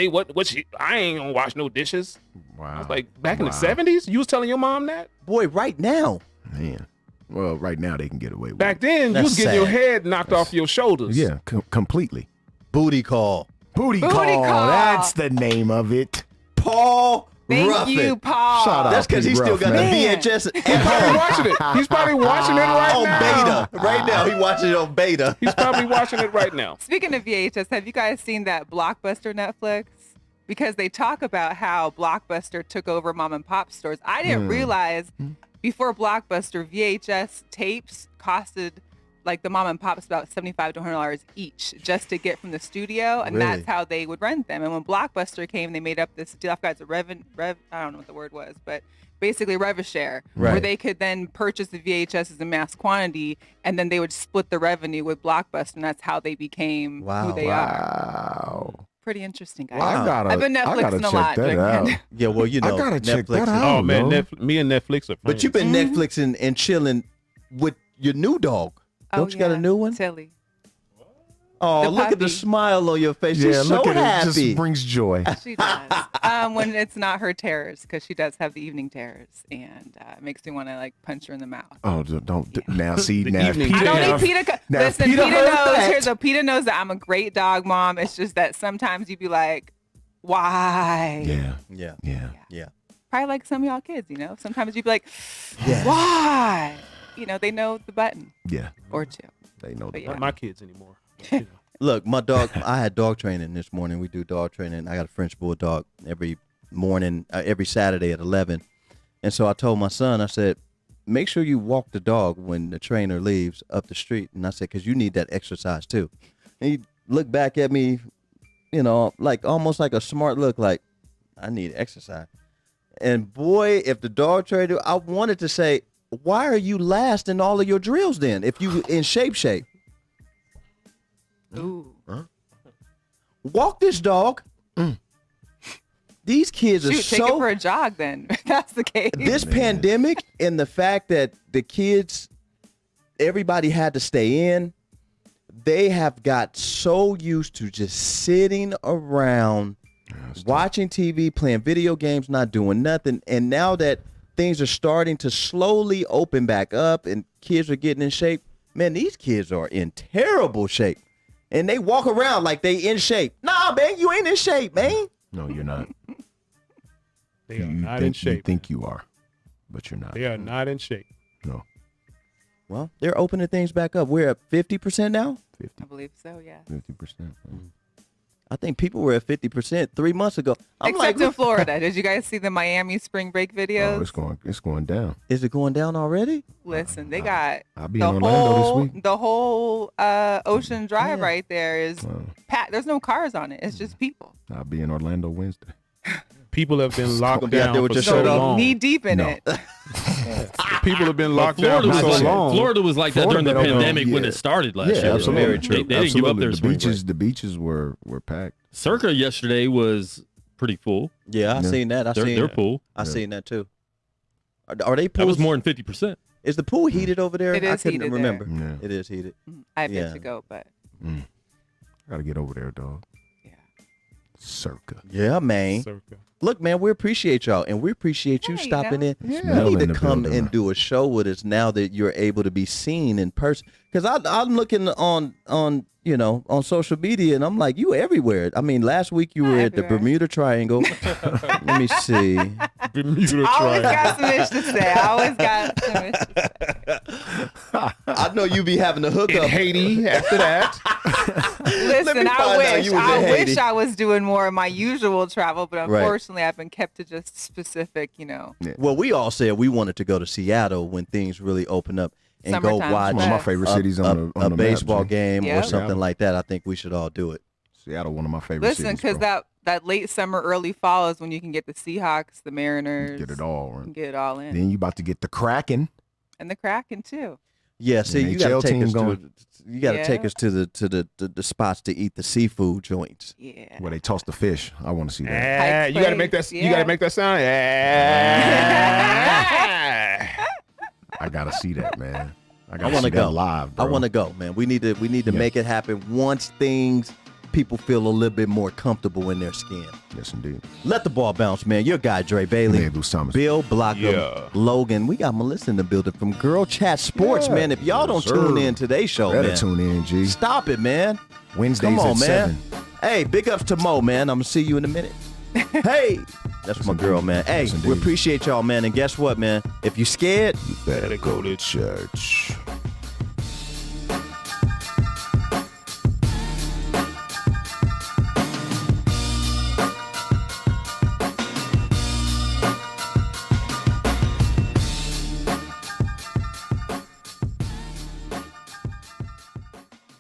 she. I ain't gonna wash no dishes. Wow. I was like, back in the Wow. '70s, you was telling your mom that. Boy, right now. Man. Well, right now they can get away with Back it. then, you That's was getting your sad. head knocked off your shoulders. Yeah, completely. Booty call. Booty Booty call. call. That's the name of it. Paul Thank Ruffin. you, Paul. Shout out. That's because P. he still Ruff, got man. the Man. VHS at He's probably home watching it. He's probably watching it right on now. beta. Right now, he watching it on beta. He's probably watching it right now. Speaking of VHS, have you guys seen that Blockbuster Netflix? Because they talk about how Blockbuster took over mom and pop stores. I didn't realize before Blockbuster, VHS tapes costed like the mom and pops about $75 to $100 each just to get from the studio, and Really? that's how they would rent them. And when Blockbuster came, they made up this deal. I forgot it's a rev. I don't know what the word was, but basically rev-a-share, where Right. they could then purchase the VHSs in mass quantity, and then they would split the revenue with Blockbuster, and that's how they became who they are. Wow. Pretty interesting, guys. Well, I've been I gotta Netflixing a check lot. that during out. the- Yeah, well, you know, I gotta check Netflix. that out. Oh man, no. me and Netflix are friends. But you've been Netflixing and chilling with your new dog. Don't you got a new one? Tilly. Oh, The look at the puppy. smile on your face. Yeah, She's so look at it. It happy. just brings joy. She does. When it's not her terrors, because she does have the evening terrors, and it makes me want to like punch her in the mouth. Oh, don't now see The now. evening I don't now- need PETA. now, Listen, PETA PETA heard knows. that. Here's a PETA knows that I'm a great dog mom. It's just that sometimes you be like, why? Yeah, Yeah, yeah. yeah. Probably like some of y'all kids, you know. Sometimes you be like, Yeah. why? You know, they know the button Yeah, or two. they know But that. yeah. Not my kids anymore. But, you know. Look, my dog, I had dog training this morning. We do dog training. I got a French bulldog every morning, every Saturday at 11. And so I told my son, I said, make sure you walk the dog when the trainer leaves up the street. And I said, because you need that exercise too. And he looked back at me, you know, like almost like a smart look, like, I need exercise. And boy, if the dog trainer, I wanted to say, why are you last in all of your drills then? If you in shape. Ooh. Huh? Walk this dog. These kids are Shoot, take it for a jog then. If that's the case. This pandemic and the fact that the kids, everybody had to stay in, they have got so used to just sitting around, watching TV, playing video games, not doing nothing. And now that things are starting to slowly open back up and kids are getting in shape, man, these kids are in terrible shape. And they walk around like they in shape. Nah, man, you ain't in shape, man. No, you're not. They are not in shape. You think you are, but you're not. They are not in shape. No. Well, they're opening things back up. We're at 50% now? 50. I believe so, yeah. 50%. I think people were at 50% 3 months ago. Except in Florida. Did you guys see the Miami spring break videos? Oh, it's going down. Is it going down already? Listen, they got I'll be in Orlando this week. The whole Ocean Drive right there is packed. There's no cars on it. It's just people. I'll be in Orlando Wednesday. People have been locked Yeah, down they were for just so showed up. long. Knee deep in it. People have been locked down for so long. Florida was like that during the pandemic when it started last year. Absolutely. Very true. They didn't give up their spring break. The beaches were packed. Circa yesterday was pretty full. Yeah, I seen that. Their pool. I seen that too. Are they pools? That was more than 50%. Is the pool heated over there? It is I couldn't heated remember. there. Yeah. It is heated. I've yet to go, but Gotta get over there, dog. yeah. Circa. Yeah, man. Circa. Look, man, we appreciate y'all, and we appreciate you Hey, stopping in. Yeah. You need In to the come building, and man. do a show with us now that you're able to be seen in person. Because I'm looking on on social media, and I'm like, you everywhere. I mean, last week you were at the everywhere. Bermuda Triangle. Let me see. Bermuda I always Triangle. got some ish to say. I always got some ish to say. I know you be having to hook In up. Haiti after that. Listen, find out I you was in wish Haiti. I was doing more of my usual travel, but Right. unfortunately I've been kept to just specific, Well, we all said we wanted to go to Seattle when things really open up and Summertime's go watch the One of my best. favorite cities on a the baseball map, G. game or Yep. something Seattle. like that. I think we should all do it. Seattle, one of my favorite Listen, cities. because bro. that late summer, early fall is when you can get the Seahawks, the Mariners. Get it all. You can Right? get it all in. Then you about to get the Kraken. And the Kraken, too. Yeah, see, you NHL got to take team us going. take us to the spots to eat the seafood joints. Yeah. Where they toss the fish. I want to see that. Ah, you gotta make that. Place, You gotta yeah. make that sound. Ah. I gotta see that, man. I I gotta want see to that go live, bro. I want to go, man. We need to Yeah. make it happen once people feel a little bit more comfortable in their skin. Yes, indeed. Let the ball bounce, man. Your guy Dre Bailey, Man, Bruce Thomas. Bill Blockham, Yeah. Logan. We got Melissa in the building from Girl Chat Sports, Yeah. man. If y'all don't Yes, tune sir. in today's show, Better man, tune in, G. stop it, man. Wednesdays Come on, at man. 7. Hey, big ups to Mo, man. I'm gonna see you in a minute. Hey, that's my girl, man. Hey, Yes, we indeed. appreciate y'all, man. And guess what, man? If you scared, You better go to church.